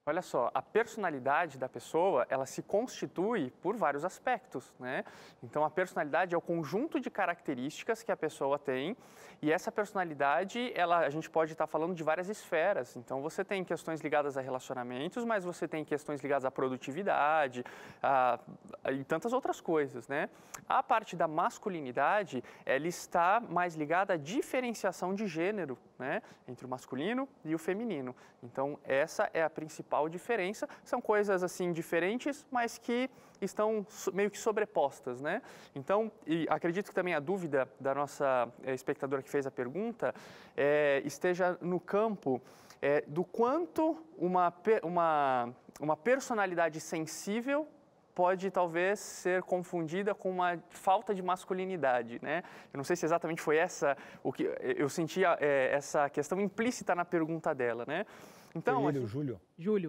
Olha só, a personalidade da pessoa, ela se constitui por vários aspectos, né? Então, a personalidade é o conjunto de características que a pessoa tem e essa personalidade, a gente pode estar falando de várias esferas. Então, você tem questões ligadas a relacionamentos, mas você tem questões ligadas à produtividade e tantas outras coisas, né? A parte da masculinidade, ela está mais ligada à diferenciação de gênero, né? Entre o masculino e o feminino. Então, essa é a principal diferença. São coisas assim diferentes, mas que estão meio que sobrepostas, né? Então, e acredito que também a dúvida da nossa espectadora que fez a pergunta esteja no campo do quanto uma personalidade sensível pode talvez ser confundida com uma falta de masculinidade, né? Eu não sei se exatamente foi essa o que eu sentia essa questão implícita na pergunta dela, né? Então, Ele, o Júlio. Júlio,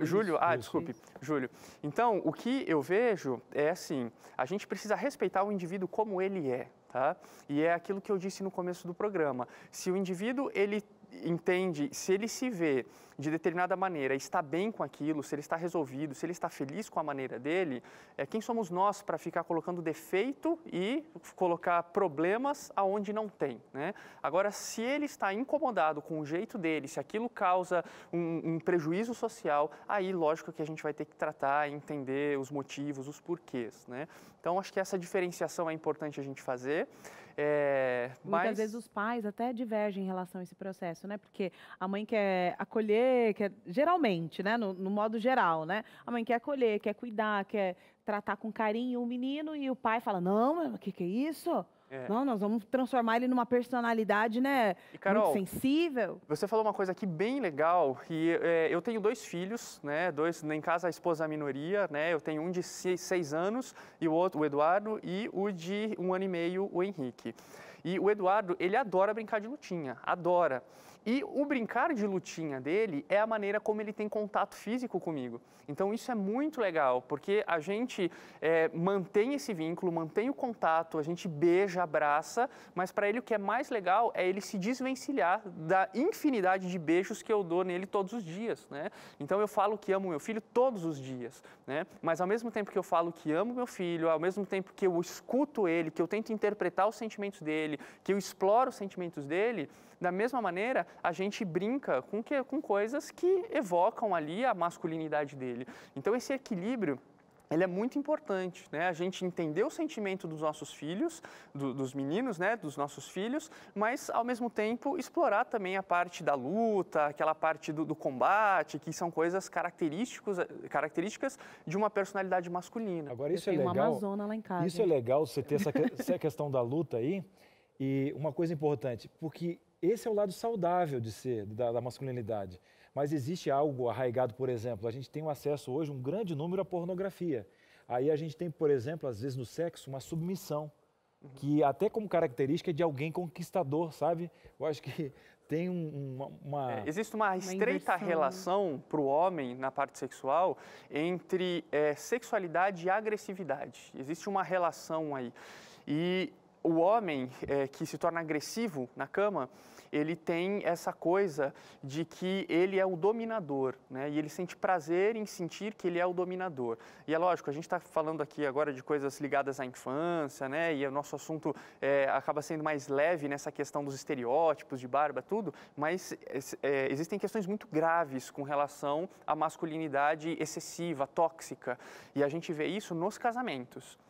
desculpe, Júlio. Então, o que eu vejo é assim, a gente precisa respeitar o indivíduo como ele é, tá? E é aquilo que eu disse no começo do programa. Se o indivíduo, ele entende, se ele se vê de determinada maneira, está bem com aquilo, se ele está resolvido, se ele está feliz com a maneira dele, quem somos nós para ficar colocando defeito e colocar problemas aonde não tem, né? Agora, se ele está incomodado com o jeito dele, se aquilo causa um prejuízo social, aí lógico que a gente vai ter que tratar e entender os motivos, os porquês, né? Então, acho que essa diferenciação é importante a gente fazer. Muitas vezes os pais até divergem em relação a esse processo, né? Porque a mãe quer acolher, geralmente, né? No modo geral, né? A mãe quer acolher, quer cuidar, quer tratar com carinho o menino e o pai fala, não, mas o que é isso? Não, nós vamos transformar ele numa personalidade, né? E, Carol, muito sensível. Você falou uma coisa aqui bem legal, e eu tenho 2 filhos, né? 2, em casa a esposa é a minoria, né? Eu tenho um de 6 anos, e o outro, o Eduardo, e o de 1 ano e meio, o Henrique. E o Eduardo, ele adora brincar de lutinha, adora. E o brincar de lutinha dele é a maneira como ele tem contato físico comigo. Então, isso é muito legal, porque a gente mantém esse vínculo, mantém o contato, a gente beija, abraça, mas para ele o que é mais legal é ele se desvencilhar da infinidade de beijos que eu dou nele todos os dias, né? Então, eu falo que amo meu filho todos os dias, né? Mas ao mesmo tempo que eu falo que amo meu filho, ao mesmo tempo que eu escuto ele, que eu tento interpretar os sentimentos dele, que eu exploro os sentimentos dele, da mesma maneira, a gente brinca com coisas que evocam ali a masculinidade dele. Então, esse equilíbrio, ele é muito importante, né? A gente entender o sentimento dos nossos filhos, dos meninos, né? Dos nossos filhos, mas, ao mesmo tempo, explorar também a parte da luta, aquela parte do combate, que são coisas características de uma personalidade masculina. Agora, isso Eu é tenho legal. uma Amazona lá em casa. Isso é legal, você ter essa questão da luta aí. E uma coisa importante, porque esse é o lado saudável de ser, da masculinidade. Mas existe algo arraigado, por exemplo, a gente tem um acesso hoje, um grande número à pornografia. Aí a gente tem, por exemplo, às vezes no sexo, uma submissão. que até como característica é de alguém conquistador, sabe? Eu acho que tem uma... existe uma estreita inversão, relação para o homem, na parte sexual, entre sexualidade e agressividade. Existe uma relação aí. E o homem que se torna agressivo na cama, ele tem essa coisa de que ele é o dominador, né? E ele sente prazer em sentir que ele é o dominador. E é lógico, a gente está falando aqui agora de coisas ligadas à infância, né? E o nosso assunto acaba sendo mais leve nessa questão dos estereótipos de barba, tudo, mas existem questões muito graves com relação à masculinidade excessiva, tóxica. E a gente vê isso nos casamentos.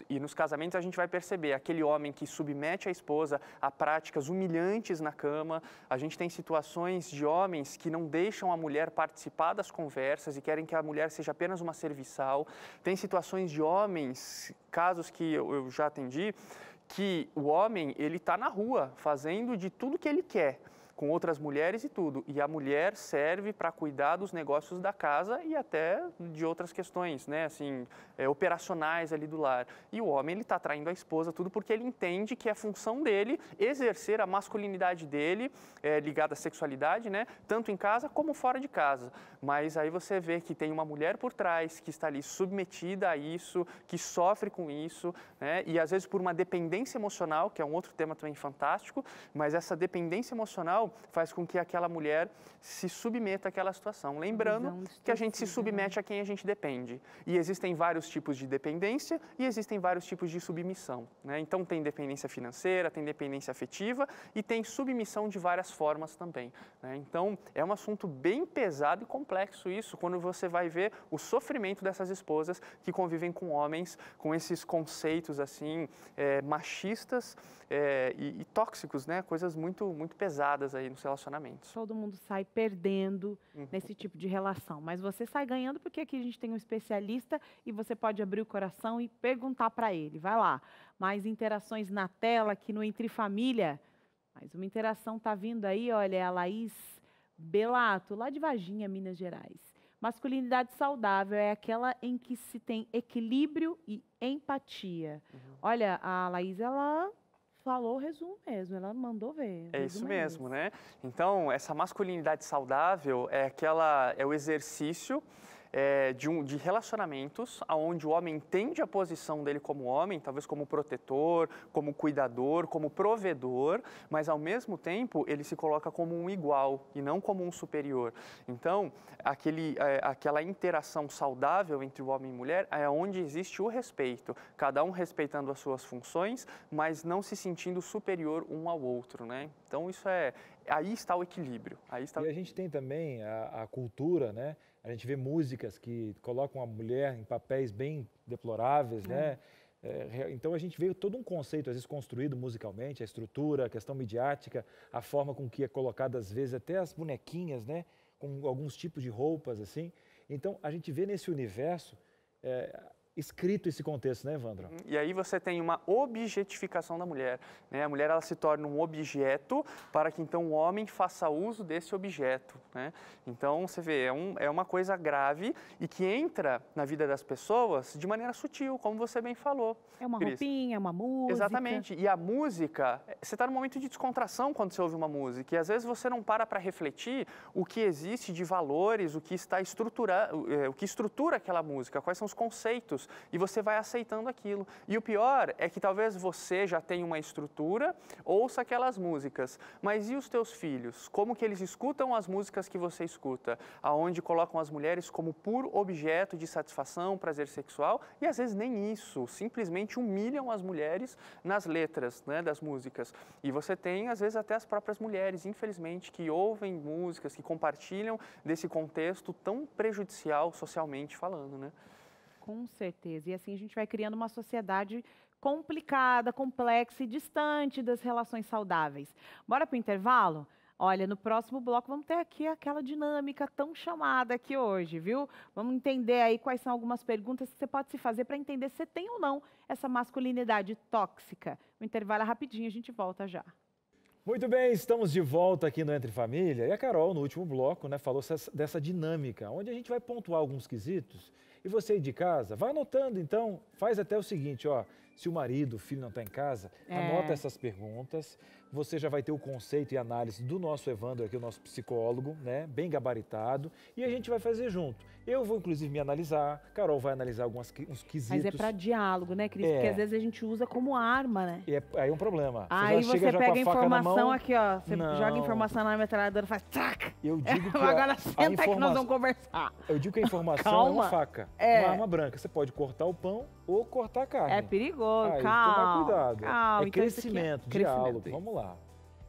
E nos casamentos a gente vai perceber aquele homem que submete a esposa a práticas humilhantes na cama. A gente tem situações de homens que não deixam a mulher participar das conversas e querem que a mulher seja apenas uma serviçal. Tem situações de homens, casos que eu já atendi, que o homem ele está na rua fazendo de tudo que ele quer, com outras mulheres e tudo, e a mulher serve para cuidar dos negócios da casa e até de outras questões, né, assim, operacionais ali do lar. E o homem, ele está traindo a esposa, tudo porque ele entende que é função dele exercer a masculinidade dele, ligada à sexualidade, né, tanto em casa como fora de casa. Mas aí você vê que tem uma mulher por trás que está ali submetida a isso, que sofre com isso, né, e às vezes por uma dependência emocional, que é um outro tema também fantástico, mas essa dependência emocional faz com que aquela mulher se submeta àquela situação. Lembrando que a gente se submete a quem a gente depende. E existem vários tipos de dependência e existem vários tipos de submissão, né? Então tem dependência financeira, tem dependência afetiva e tem submissão de várias formas também, né? Então é um assunto bem pesado e complexo isso, quando você vai ver o sofrimento dessas esposas que convivem com homens com esses conceitos assim machistas e tóxicos, né? Coisas muito, muito pesadas aí nos relacionamentos. Todo mundo sai perdendo nesse tipo de relação, mas você sai ganhando porque aqui a gente tem um especialista e você pode abrir o coração e perguntar para ele. Vai lá, mais interações na tela aqui no Entre Família. Mais uma interação tá vindo aí, olha, é a Laís Belato, lá de Varginha, Minas Gerais. Masculinidade saudável é aquela em que se tem equilíbrio e empatia. Olha, a Laís, ela falou o resumo mesmo, ela mandou ver. É isso mesmo, né? Então, essa masculinidade saudável é o exercício de relacionamentos onde o homem entende a posição dele como homem, talvez como protetor, como cuidador, como provedor, mas ao mesmo tempo ele se coloca como um igual e não como um superior. Então, aquela interação saudável entre o homem e mulher é onde existe o respeito, cada um respeitando as suas funções, mas não se sentindo superior um ao outro, né? Então, aí está o equilíbrio. E a gente tem também a cultura, né? A gente vê músicas que colocam a mulher em papéis bem deploráveis, né? Então a gente vê todo um conceito, às vezes construído musicalmente, a estrutura, a questão midiática, a forma com que é colocada, às vezes, até as bonequinhas, né? Com alguns tipos de roupas, assim. Então a gente vê nesse universo escrito esse contexto, né, Evandro? E aí você tem uma objetificação da mulher, né? A mulher, ela se torna um objeto para que então o homem faça uso desse objeto, né? Então você vê, é uma coisa grave e que entra na vida das pessoas de maneira sutil, como você bem falou. É uma Cris. roupinha, é uma música. Exatamente. E a música, você está num momento de descontração quando você ouve uma música e às vezes você não para refletir o que existe de valores, o que estrutura aquela música, quais são os conceitos, e você vai aceitando aquilo. E o pior é que talvez você já tenha uma estrutura, ouça aquelas músicas, mas e os teus filhos? Como que eles escutam as músicas que você escuta? Aonde colocam as mulheres como puro objeto de satisfação, prazer sexual, e às vezes nem isso, simplesmente humilham as mulheres nas letras, né, das músicas. E você tem, às vezes, até as próprias mulheres, infelizmente, que ouvem músicas, que compartilham desse contexto tão prejudicial socialmente falando, né? Com certeza. E assim a gente vai criando uma sociedade complicada, complexa e distante das relações saudáveis. Bora para o intervalo? Olha, no próximo bloco vamos ter aqui aquela dinâmica tão chamada aqui hoje, viu? Vamos entender aí quais são algumas perguntas que você pode se fazer para entender se tem ou não essa masculinidade tóxica. O intervalo é rapidinho, a gente volta já. Muito bem, estamos de volta aqui no Entre Família. E a Carol, no último bloco, né, falou dessa dinâmica, onde a gente vai pontuar alguns quesitos. E você aí de casa, vai anotando então, faz até o seguinte, ó, se o marido, o filho não está em casa, anota essas perguntas. Você já vai ter o conceito e análise do nosso Evandro aqui, o nosso psicólogo, né? Bem gabaritado. E a gente vai fazer junto. Eu vou, inclusive, me analisar. Carol vai analisar uns quesitos. Mas é para diálogo, né, Cris? Porque às vezes a gente usa como arma, né? E aí é um problema. Aí você já pega com a faca na informação mão. aqui, ó. Você joga informação na metralhadora e faz trac. Eu digo que agora senta que nós vamos conversar. Eu digo que a informação é uma faca, uma arma branca. Você pode cortar o pão ou cortar a carne. É perigoso, calma. Tomar cuidado. Calma. É crescimento, diálogo. Vamos lá.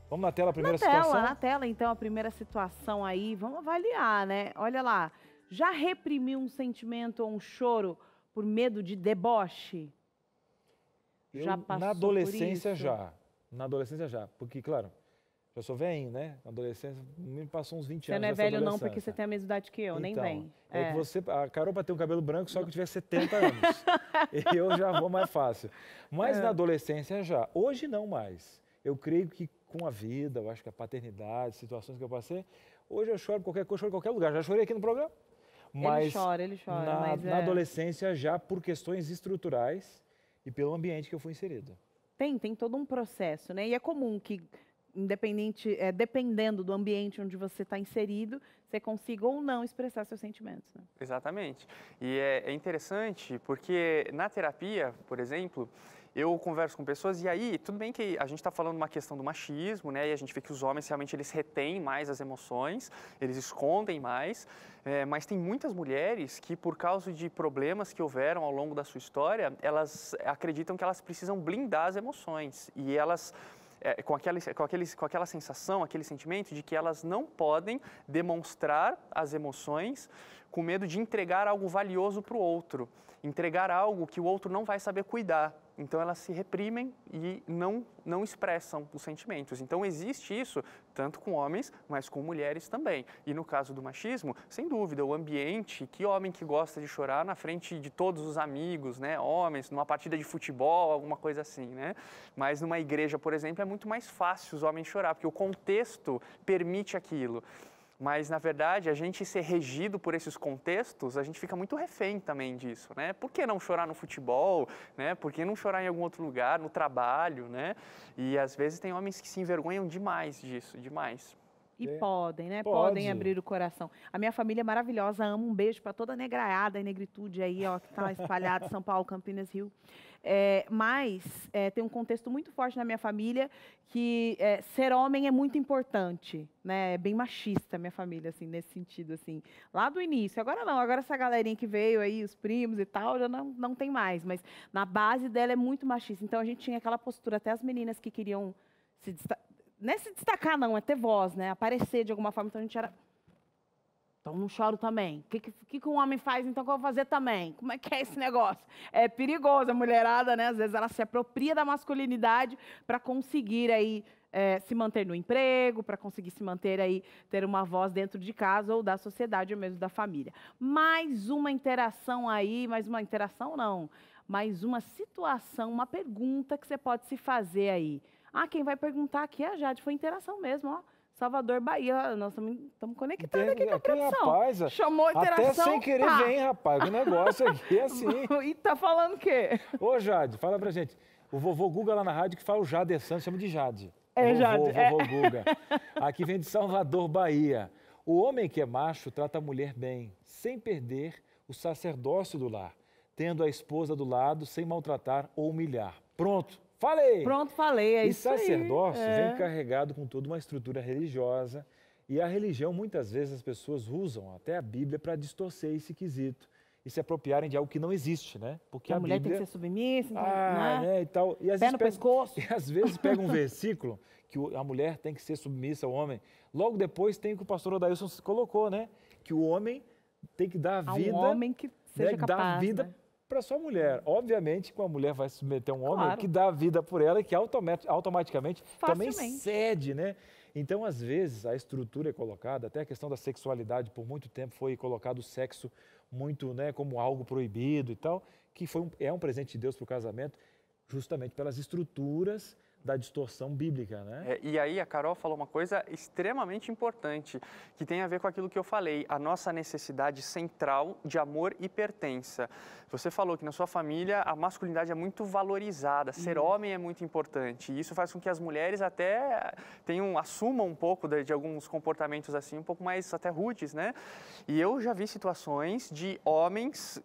Vamos na tela, a primeira situação? Na tela, então, a primeira situação aí. Vamos avaliar, né? Olha lá. Já reprimiu um sentimento ou um choro por medo de deboche? Já passou na adolescência, por isso? já. Na adolescência, já. Porque, claro, já sou velhinho, né? Na adolescência, me passou uns 20 anos. Você não é velho não, porque você tem a mesma idade que eu, nem vem. É que você, a Carol para ter um cabelo branco só que eu tiver 70 anos. Eu já vou mais fácil. Mas na adolescência, já. Hoje, não mais. Eu creio que com a vida, eu acho que a paternidade, situações que eu passei, hoje eu choro qualquer coisa, choro em qualquer lugar. Já chorei aqui no programa. Mas ele chora. Na adolescência, já por questões estruturais e pelo ambiente que eu fui inserido. Tem todo um processo, né? E é comum que, dependendo do ambiente onde você está inserido, você consiga ou não expressar seus sentimentos. Né? Exatamente. E é interessante porque na terapia, por exemplo, eu converso com pessoas e aí, tudo bem que a gente está falando uma questão do machismo, né? E a gente vê que os homens realmente eles retêm mais as emoções, eles escondem mais, mas tem muitas mulheres que por causa de problemas que houveram ao longo da sua história, elas acreditam que elas precisam blindar as emoções e elas com aquela sensação, aquele sentimento de que elas não podem demonstrar as emoções com medo de entregar algo valioso para o outro, entregar algo que o outro não vai saber cuidar. Então elas se reprimem e não expressam os sentimentos. Então existe isso tanto com homens, mas com mulheres também. E no caso do machismo, sem dúvida, o ambiente, que homem que gosta de chorar na frente de todos os amigos, né, homens, numa partida de futebol, alguma coisa assim, né? Mas numa igreja, por exemplo, é muito mais fácil os homens chorar, porque o contexto permite aquilo. Mas, na verdade, a gente ser regido por esses contextos, a gente fica muito refém também disso, né? Por que não chorar no futebol, né? Por que não chorar em algum outro lugar, no trabalho, né? E, às vezes, tem homens que se envergonham demais disso, demais. E podem, né? Podem abrir o coração. A minha família é maravilhosa, amo, um beijo para toda a negraiada e negritude aí, ó, que tá espalhada, São Paulo, Campinas, Rio. Mas tem um contexto muito forte na minha família que ser homem é muito importante, né? É bem machista a minha família, assim, nesse sentido, assim. Lá do início, agora não, agora essa galerinha que veio aí, os primos e tal, já não tem mais, mas na base dela é muito machista. Então a gente tinha aquela postura, até as meninas que queriam se destacar, não é se destacar não, é ter voz, né? Aparecer de alguma forma, então a gente era... Então não choro também. O que um homem faz, então, que eu vou fazer também? Como é que é esse negócio? É perigoso, a mulherada, né? Às vezes ela se apropria da masculinidade para conseguir aí se manter no emprego, para conseguir se manter aí, ter uma voz dentro de casa ou da sociedade ou mesmo da família. Mais uma interação aí, mais uma interação não, mais uma situação, uma pergunta que você pode se fazer aí. Quem vai perguntar aqui é a Jade, foi interação mesmo, ó. Salvador, Bahia, nós estamos conectados aqui com a produção. Rapaz, chamou a interação. Até sem querer vem, rapaz, o negócio aqui é assim. E tá falando o quê? Ô, Jade, fala pra gente. O vovô Guga lá na rádio que fala o Jader Santos, chama de Jade. Jade. Vovô Guga. Aqui vem de Salvador, Bahia. O homem que é macho trata a mulher bem, sem perder o sacerdócio do lar, tendo a esposa do lado, sem maltratar ou humilhar. Pronto. Falei! Pronto, falei, é isso aí. E sacerdócio vem carregado com toda uma estrutura religiosa e a religião, muitas vezes, as pessoas usam até a Bíblia para distorcer esse quesito e se apropriarem de algo que não existe, né? Porque a Bíblia... mulher tem que ser submissa, então, né? E tal. E pé no pescoço. E às vezes pega um versículo que a mulher tem que ser submissa ao homem. Logo depois tem o que o pastor Odailson colocou, né? Que o homem tem que dar a vida... um homem que seja capaz, dar vida, né? Para sua mulher. Obviamente que uma mulher vai se submeter a um homem Claro. que dá a vida por ela e que automaticamente também Facilmente. cede, né? Então, às vezes, a estrutura é colocada, até a questão da sexualidade, por muito tempo foi colocado o sexo muito, né, como algo proibido e tal, que é um presente de Deus para o casamento, justamente pelas estruturas da distorção bíblica, né? E aí a Carol falou uma coisa extremamente importante, que tem a ver com aquilo que eu falei, a nossa necessidade central de amor e pertença. Você falou que na sua família a masculinidade é muito valorizada, ser homem é muito importante, e isso faz com que as mulheres até assumam um pouco de alguns comportamentos assim, um pouco mais até rudes, né? E eu já vi situações de homens,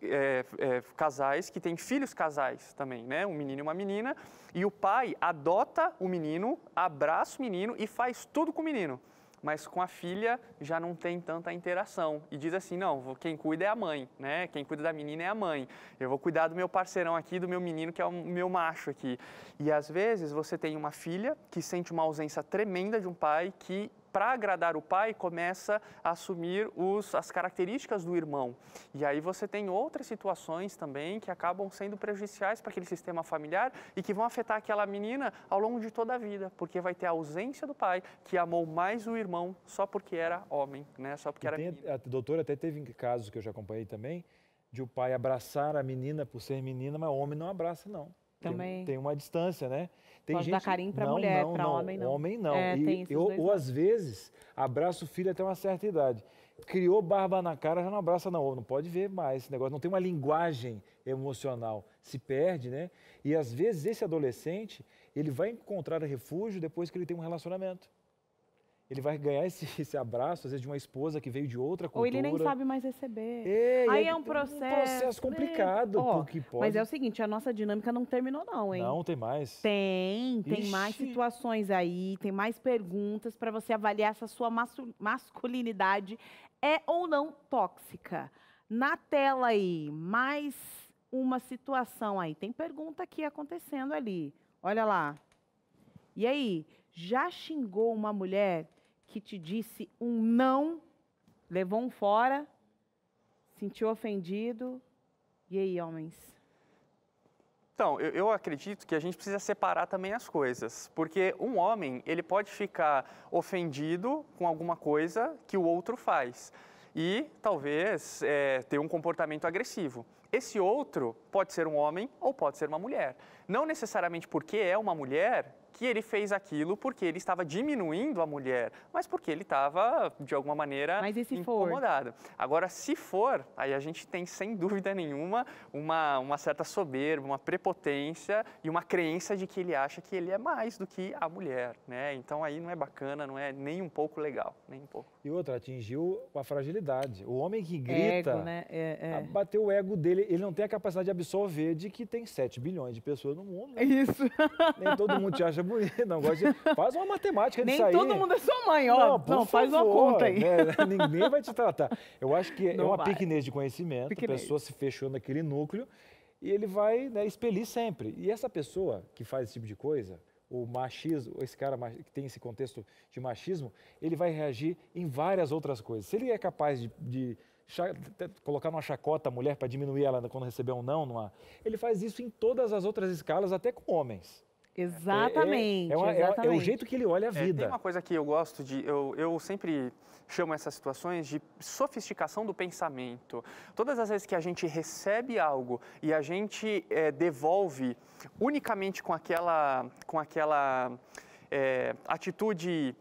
casais, que têm filhos casais também, né? Um menino e uma menina, e o pai adota o menino, abraça o menino e faz tudo com o menino. Mas com a filha já não tem tanta interação. E diz assim, não, quem cuida é a mãe, né? Quem cuida da menina é a mãe. Eu vou cuidar do meu parceirão aqui, do meu menino, que é o meu macho aqui. E às vezes você tem uma filha que sente uma ausência tremenda de um pai que, para agradar o pai, começa a assumir as características do irmão. E aí você tem outras situações também que acabam sendo prejudiciais para aquele sistema familiar e que vão afetar aquela menina ao longo de toda a vida, porque vai ter a ausência do pai que amou mais o irmão só porque era homem, né? Só porque era menino. A doutora até teve casos que eu já acompanhei também, de o pai abraçar a menina por ser menina, mas o homem não abraça, não. Também. Tem uma distância, né? Tem Pode dar carinho para mulher, para homem não. Homem não. Tem esses dois ou às vezes abraça o filho até uma certa idade. Criou barba na cara, já não abraça não. Não pode ver mais esse negócio. Não tem uma linguagem emocional. Se perde, né? E às vezes esse adolescente, ele vai encontrar refúgio depois que ele tem um relacionamento. Ele vai ganhar esse abraço, às vezes, de uma esposa que veio de outra cultura. Ou ele nem sabe mais receber. Aí é um processo. Um processo complicado. Porque pode... Mas é o seguinte, a nossa dinâmica não terminou não, hein? Não, tem mais. Tem mais situações aí, tem mais perguntas para você avaliar se a sua masculinidade é ou não tóxica. Na tela aí, mais uma situação aí. Tem pergunta aqui acontecendo ali. Olha lá. E aí, já xingou uma mulher que te disse um não, levou um fora, sentiu ofendido? E aí, homens? Então, eu acredito que a gente precisa separar também as coisas, porque um homem, ele pode ficar ofendido com alguma coisa que o outro faz e talvez ter um comportamento agressivo. Esse outro pode ser um homem ou pode ser uma mulher. Não necessariamente porque é uma mulher que ele fez aquilo porque ele estava diminuindo a mulher, mas porque ele estava, de alguma maneira, incomodado. Agora, se for, aí a gente tem, sem dúvida nenhuma, uma certa soberba, uma prepotência e uma crença de que ele acha que ele é mais do que a mulher, né? Então, aí não é bacana, não é nem um pouco legal, nem um pouco. E outra, atingiu a fragilidade. O homem que grita, ego, né? bateu o ego dele, ele não tem a capacidade de absorver de que tem 7 bilhões de pessoas no mundo. Né? Isso. Nem todo mundo te acha bonito, não gosta de... Faz uma matemática disso aí. Nem todo mundo é sua mãe, ó. Não, faz uma conta aí. Né? Ninguém vai te tratar. Eu acho que é uma pequenez de conhecimento, a pessoa se fechou naquele núcleo e ele vai, né, expelir sempre. E essa pessoa que faz esse tipo de coisa, o machismo, esse cara que tem esse contexto de machismo, ele vai reagir em várias outras coisas. Se ele é capaz de colocar numa chacota a mulher para diminuir ela quando receber um não, ele faz isso em todas as outras escalas, até com homens. Exatamente. É o jeito que ele olha a vida. Tem uma coisa que eu gosto de... Eu sempre chamo essas situações de sofisticação do pensamento. Todas as vezes que a gente recebe algo e a gente devolve unicamente com aquela atitude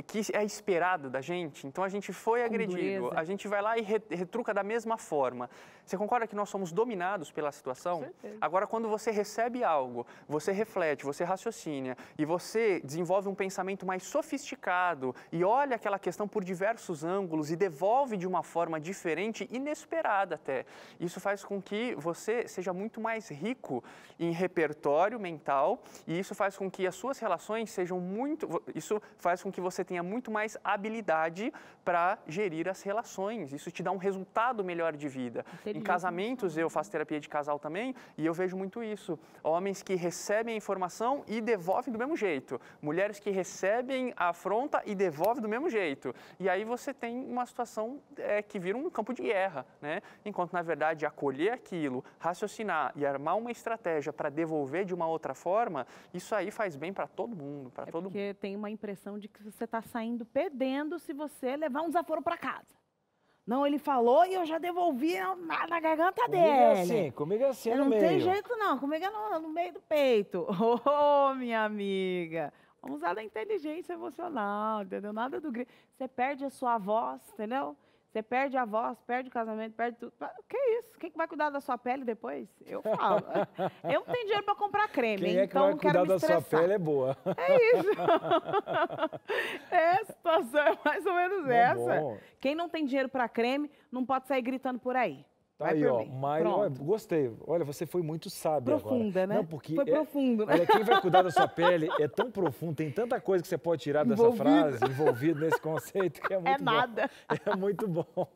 que é esperado da gente, então a gente foi agredido, a gente vai lá e retruca da mesma forma. Você concorda que nós somos dominados pela situação? Com certeza. Agora, quando você recebe algo, você reflete, você raciocina e você desenvolve um pensamento mais sofisticado e olha aquela questão por diversos ângulos e devolve de uma forma diferente, inesperada até. Isso faz com que você seja muito mais rico em repertório mental e isso faz com que as suas relações sejam isso faz com que você tenha muito mais habilidade para gerir as relações. Isso te dá um resultado melhor de vida. Em casamentos, eu faço terapia de casal também e eu vejo muito isso. Homens que recebem a informação e devolvem do mesmo jeito. Mulheres que recebem a afronta e devolvem do mesmo jeito. E aí você tem uma situação que vira um campo de guerra, né? Enquanto, na verdade, acolher aquilo, raciocinar e armar uma estratégia para devolver de uma outra forma, isso aí faz bem para todo mundo. Porque tem uma impressão de que você está saindo perdendo se você levar um desaforo para casa. Não, ele falou e eu já devolvi na garganta dele. Comigo é assim, no Não meio. tem jeito não, comigo é no meio do peito. Ô, minha amiga, vamos usar da inteligência emocional, entendeu? Nada do grito. Você perde a sua voz, entendeu? Você perde a voz, perde o casamento, perde tudo. Que isso? Quem que vai cuidar da sua pele depois? Eu falo. Eu não tenho dinheiro para comprar creme, Quem é que então vai não quero cuidar me da estressar. sua pele é boa. É isso. A situação é mais ou menos essa. Bom. Quem não tem dinheiro para creme, não pode sair gritando por aí. Tá Vai aí, por ó. mim. Mas, olha, gostei. Olha, você foi muito sábia Profunda, agora. né? Não, porque Foi profundo, né? Olha, quem vai cuidar da sua pele é tão profundo, tem tanta coisa que você pode tirar dessa Envolvido. frase, envolvido nesse conceito, que é muito bom. nada. É muito bom.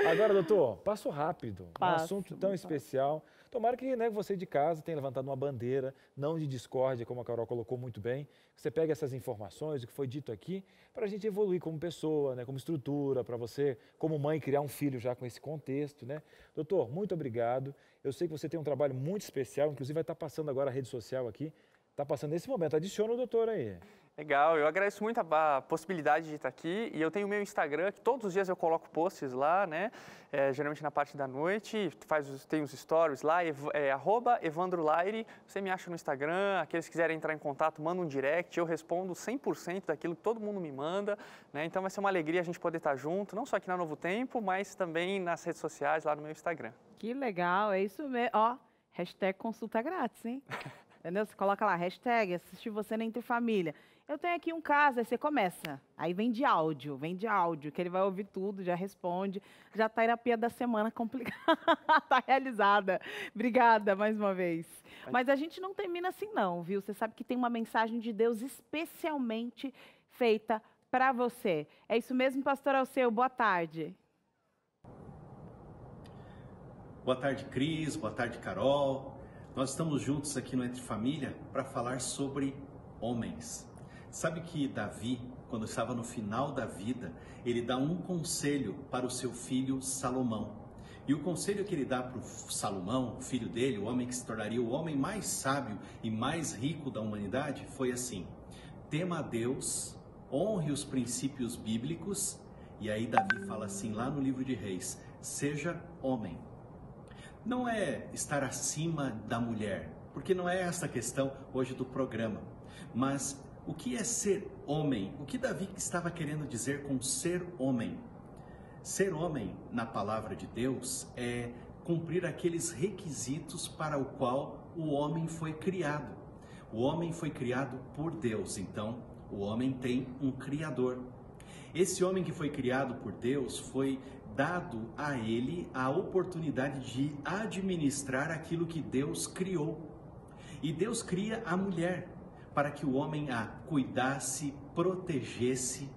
Agora, doutor, passo rápido. Um Passo, assunto tão passo. especial. Tomara que, né, você de casa tenha levantado uma bandeira, não de discórdia, como a Carol colocou muito bem. Você pega essas informações, o que foi dito aqui, para a gente evoluir como pessoa, né, como estrutura, para você, como mãe, criar um filho já com esse contexto, né? Doutor, muito obrigado. Eu sei que você tem um trabalho muito especial, inclusive vai estar passando agora a rede social aqui. Está passando nesse momento. Adiciona o doutor aí. Legal, eu agradeço muito a possibilidade de estar aqui e eu tenho o meu Instagram, que todos os dias eu coloco posts lá, né, geralmente na parte da noite, tem os stories lá, @evandrolaire, você me acha no Instagram, aqueles que quiserem entrar em contato, manda um direct, eu respondo 100% daquilo que todo mundo me manda, né, então vai ser uma alegria a gente poder estar junto, não só aqui na Novo Tempo, mas também nas redes sociais, lá no meu Instagram. Que legal, é isso mesmo. Ó, hashtag consulta grátis, hein? Entendeu? Você coloca lá, hashtag assistir você na Entre Família. Eu tenho aqui um caso, aí você começa. Aí vem de áudio, que ele vai ouvir tudo, já responde. Já tá a terapia da semana complicada, tá realizada. Obrigada mais uma vez. Mas a gente não termina assim não, viu? Você sabe que tem uma mensagem de Deus especialmente feita para você. É isso mesmo, pastor Alceu, boa tarde. Boa tarde, Cris. Boa tarde, Carol. Nós estamos juntos aqui no Entre Família para falar sobre homens. Sabe que Davi, quando estava no final da vida, ele dá um conselho para o seu filho Salomão. E o conselho que ele dá para o Salomão, filho dele, o homem que se tornaria o homem mais sábio e mais rico da humanidade, foi assim: tema a Deus, honre os princípios bíblicos, e aí Davi fala assim lá no livro de Reis: seja homem. Não é estar acima da mulher, porque não é essa a questão hoje do programa, mas o que é ser homem? O que Davi estava querendo dizer com ser homem? Ser homem, na palavra de Deus, é cumprir aqueles requisitos para o qual o homem foi criado. O homem foi criado por Deus, então o homem tem um Criador. Esse homem que foi criado por Deus foi dado a ele a oportunidade de administrar aquilo que Deus criou. E Deus cria a mulher para que o homem a cuidasse, protegesse,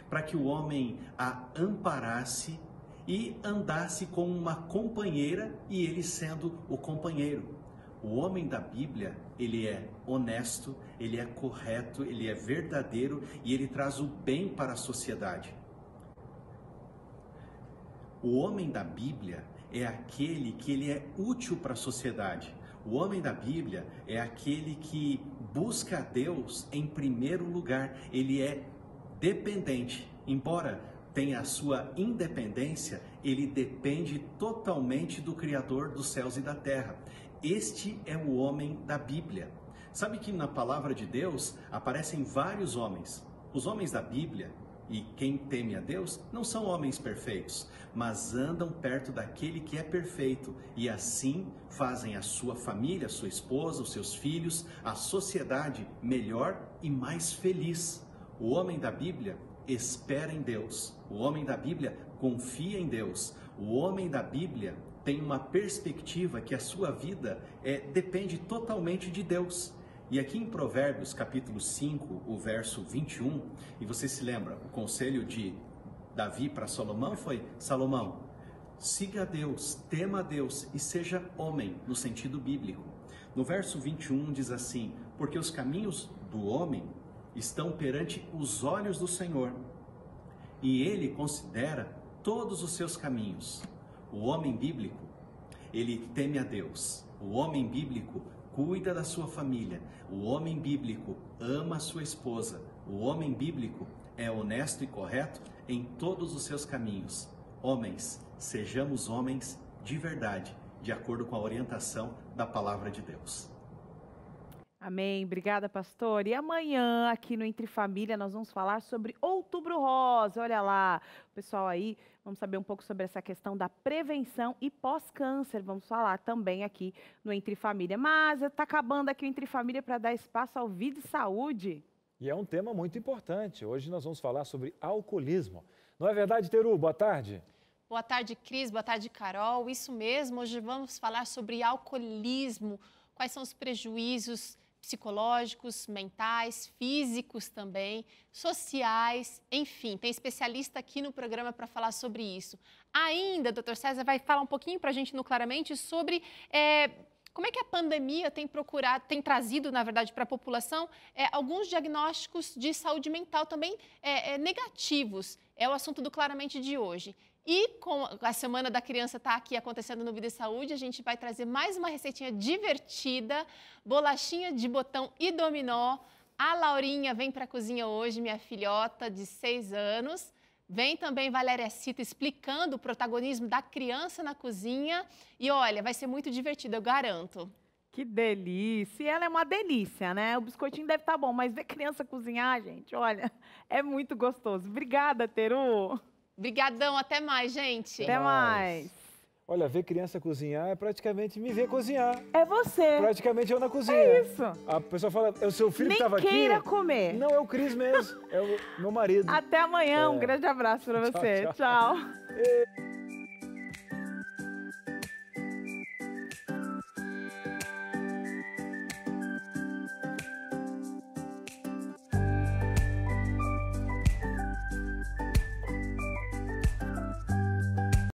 para que o homem a amparasse e andasse como uma companheira e ele sendo o companheiro. O homem da Bíblia, ele é honesto, ele é correto, ele é verdadeiro e ele traz o bem para a sociedade. O homem da Bíblia é aquele que ele é útil para a sociedade. O homem da Bíblia é aquele que busca a Deus em primeiro lugar. Ele é dependente. Embora tenha a sua independência, ele depende totalmente do Criador dos céus e da terra. Este é o homem da Bíblia. Sabe que na palavra de Deus aparecem vários homens. Os homens da Bíblia, e quem teme a Deus, não são homens perfeitos, mas andam perto daquele que é perfeito e assim fazem a sua família, a sua esposa, os seus filhos, a sociedade melhor e mais feliz. O homem da Bíblia espera em Deus, o homem da Bíblia confia em Deus, o homem da Bíblia tem uma perspectiva que a sua vida depende totalmente de Deus. E aqui em Provérbios, capítulo 5, o verso 21, e você se lembra, o conselho de Davi para Salomão foi: Salomão, siga a Deus, tema a Deus e seja homem, no sentido bíblico. No verso 21 diz assim: porque os caminhos do homem estão perante os olhos do Senhor, e ele considera todos os seus caminhos. O homem bíblico, ele teme a Deus. O homem bíblico cuida da sua família. O homem bíblico ama a sua esposa. O homem bíblico é honesto e correto em todos os seus caminhos. Homens, sejamos homens de verdade, de acordo com a orientação da Palavra de Deus. Amém. Obrigada, pastor. E amanhã, aqui no Entre Família, nós vamos falar sobre Outubro Rosa. Olha lá, pessoal aí, vamos saber um pouco sobre essa questão da prevenção e pós-câncer. Vamos falar também aqui no Entre Família. Mas está acabando aqui o Entre Família para dar espaço ao Vida e Saúde. E é um tema muito importante. Hoje nós vamos falar sobre alcoolismo. Não é verdade, Teru? Boa tarde. Boa tarde, Cris. Boa tarde, Carol. Isso mesmo, hoje vamos falar sobre alcoolismo. Quais são os prejuízos psicológicos, mentais, físicos também, sociais, enfim, tem especialista aqui no programa para falar sobre isso. Ainda, doutor César vai falar um pouquinho para a gente no Claramente sobre como é que a pandemia tem trazido, na verdade, para a população alguns diagnósticos de saúde mental também negativos. É o assunto do Claramente de hoje. E com a Semana da Criança está aqui acontecendo no Vida e Saúde, a gente vai trazer mais uma receitinha divertida, bolachinha de botão e dominó. A Laurinha vem para a cozinha hoje, minha filhota de 6 anos. Vem também Valéria Cita explicando o protagonismo da criança na cozinha. E olha, vai ser muito divertido, eu garanto. Que delícia! E ela é uma delícia, né? O biscoitinho deve estar bom, mas ver criança cozinhar, gente, olha, é muito gostoso. Obrigada, Teru! Obrigadão, até mais, gente. Até mais. Olha, ver criança cozinhar é praticamente me ver cozinhar. É você. Praticamente eu na cozinha. É isso. A pessoa fala, é o seu filho que estava aqui? Nem queira comer. Não, é o Cris mesmo, é o meu marido. Até amanhã, um grande abraço para você. Tchau. Tchau.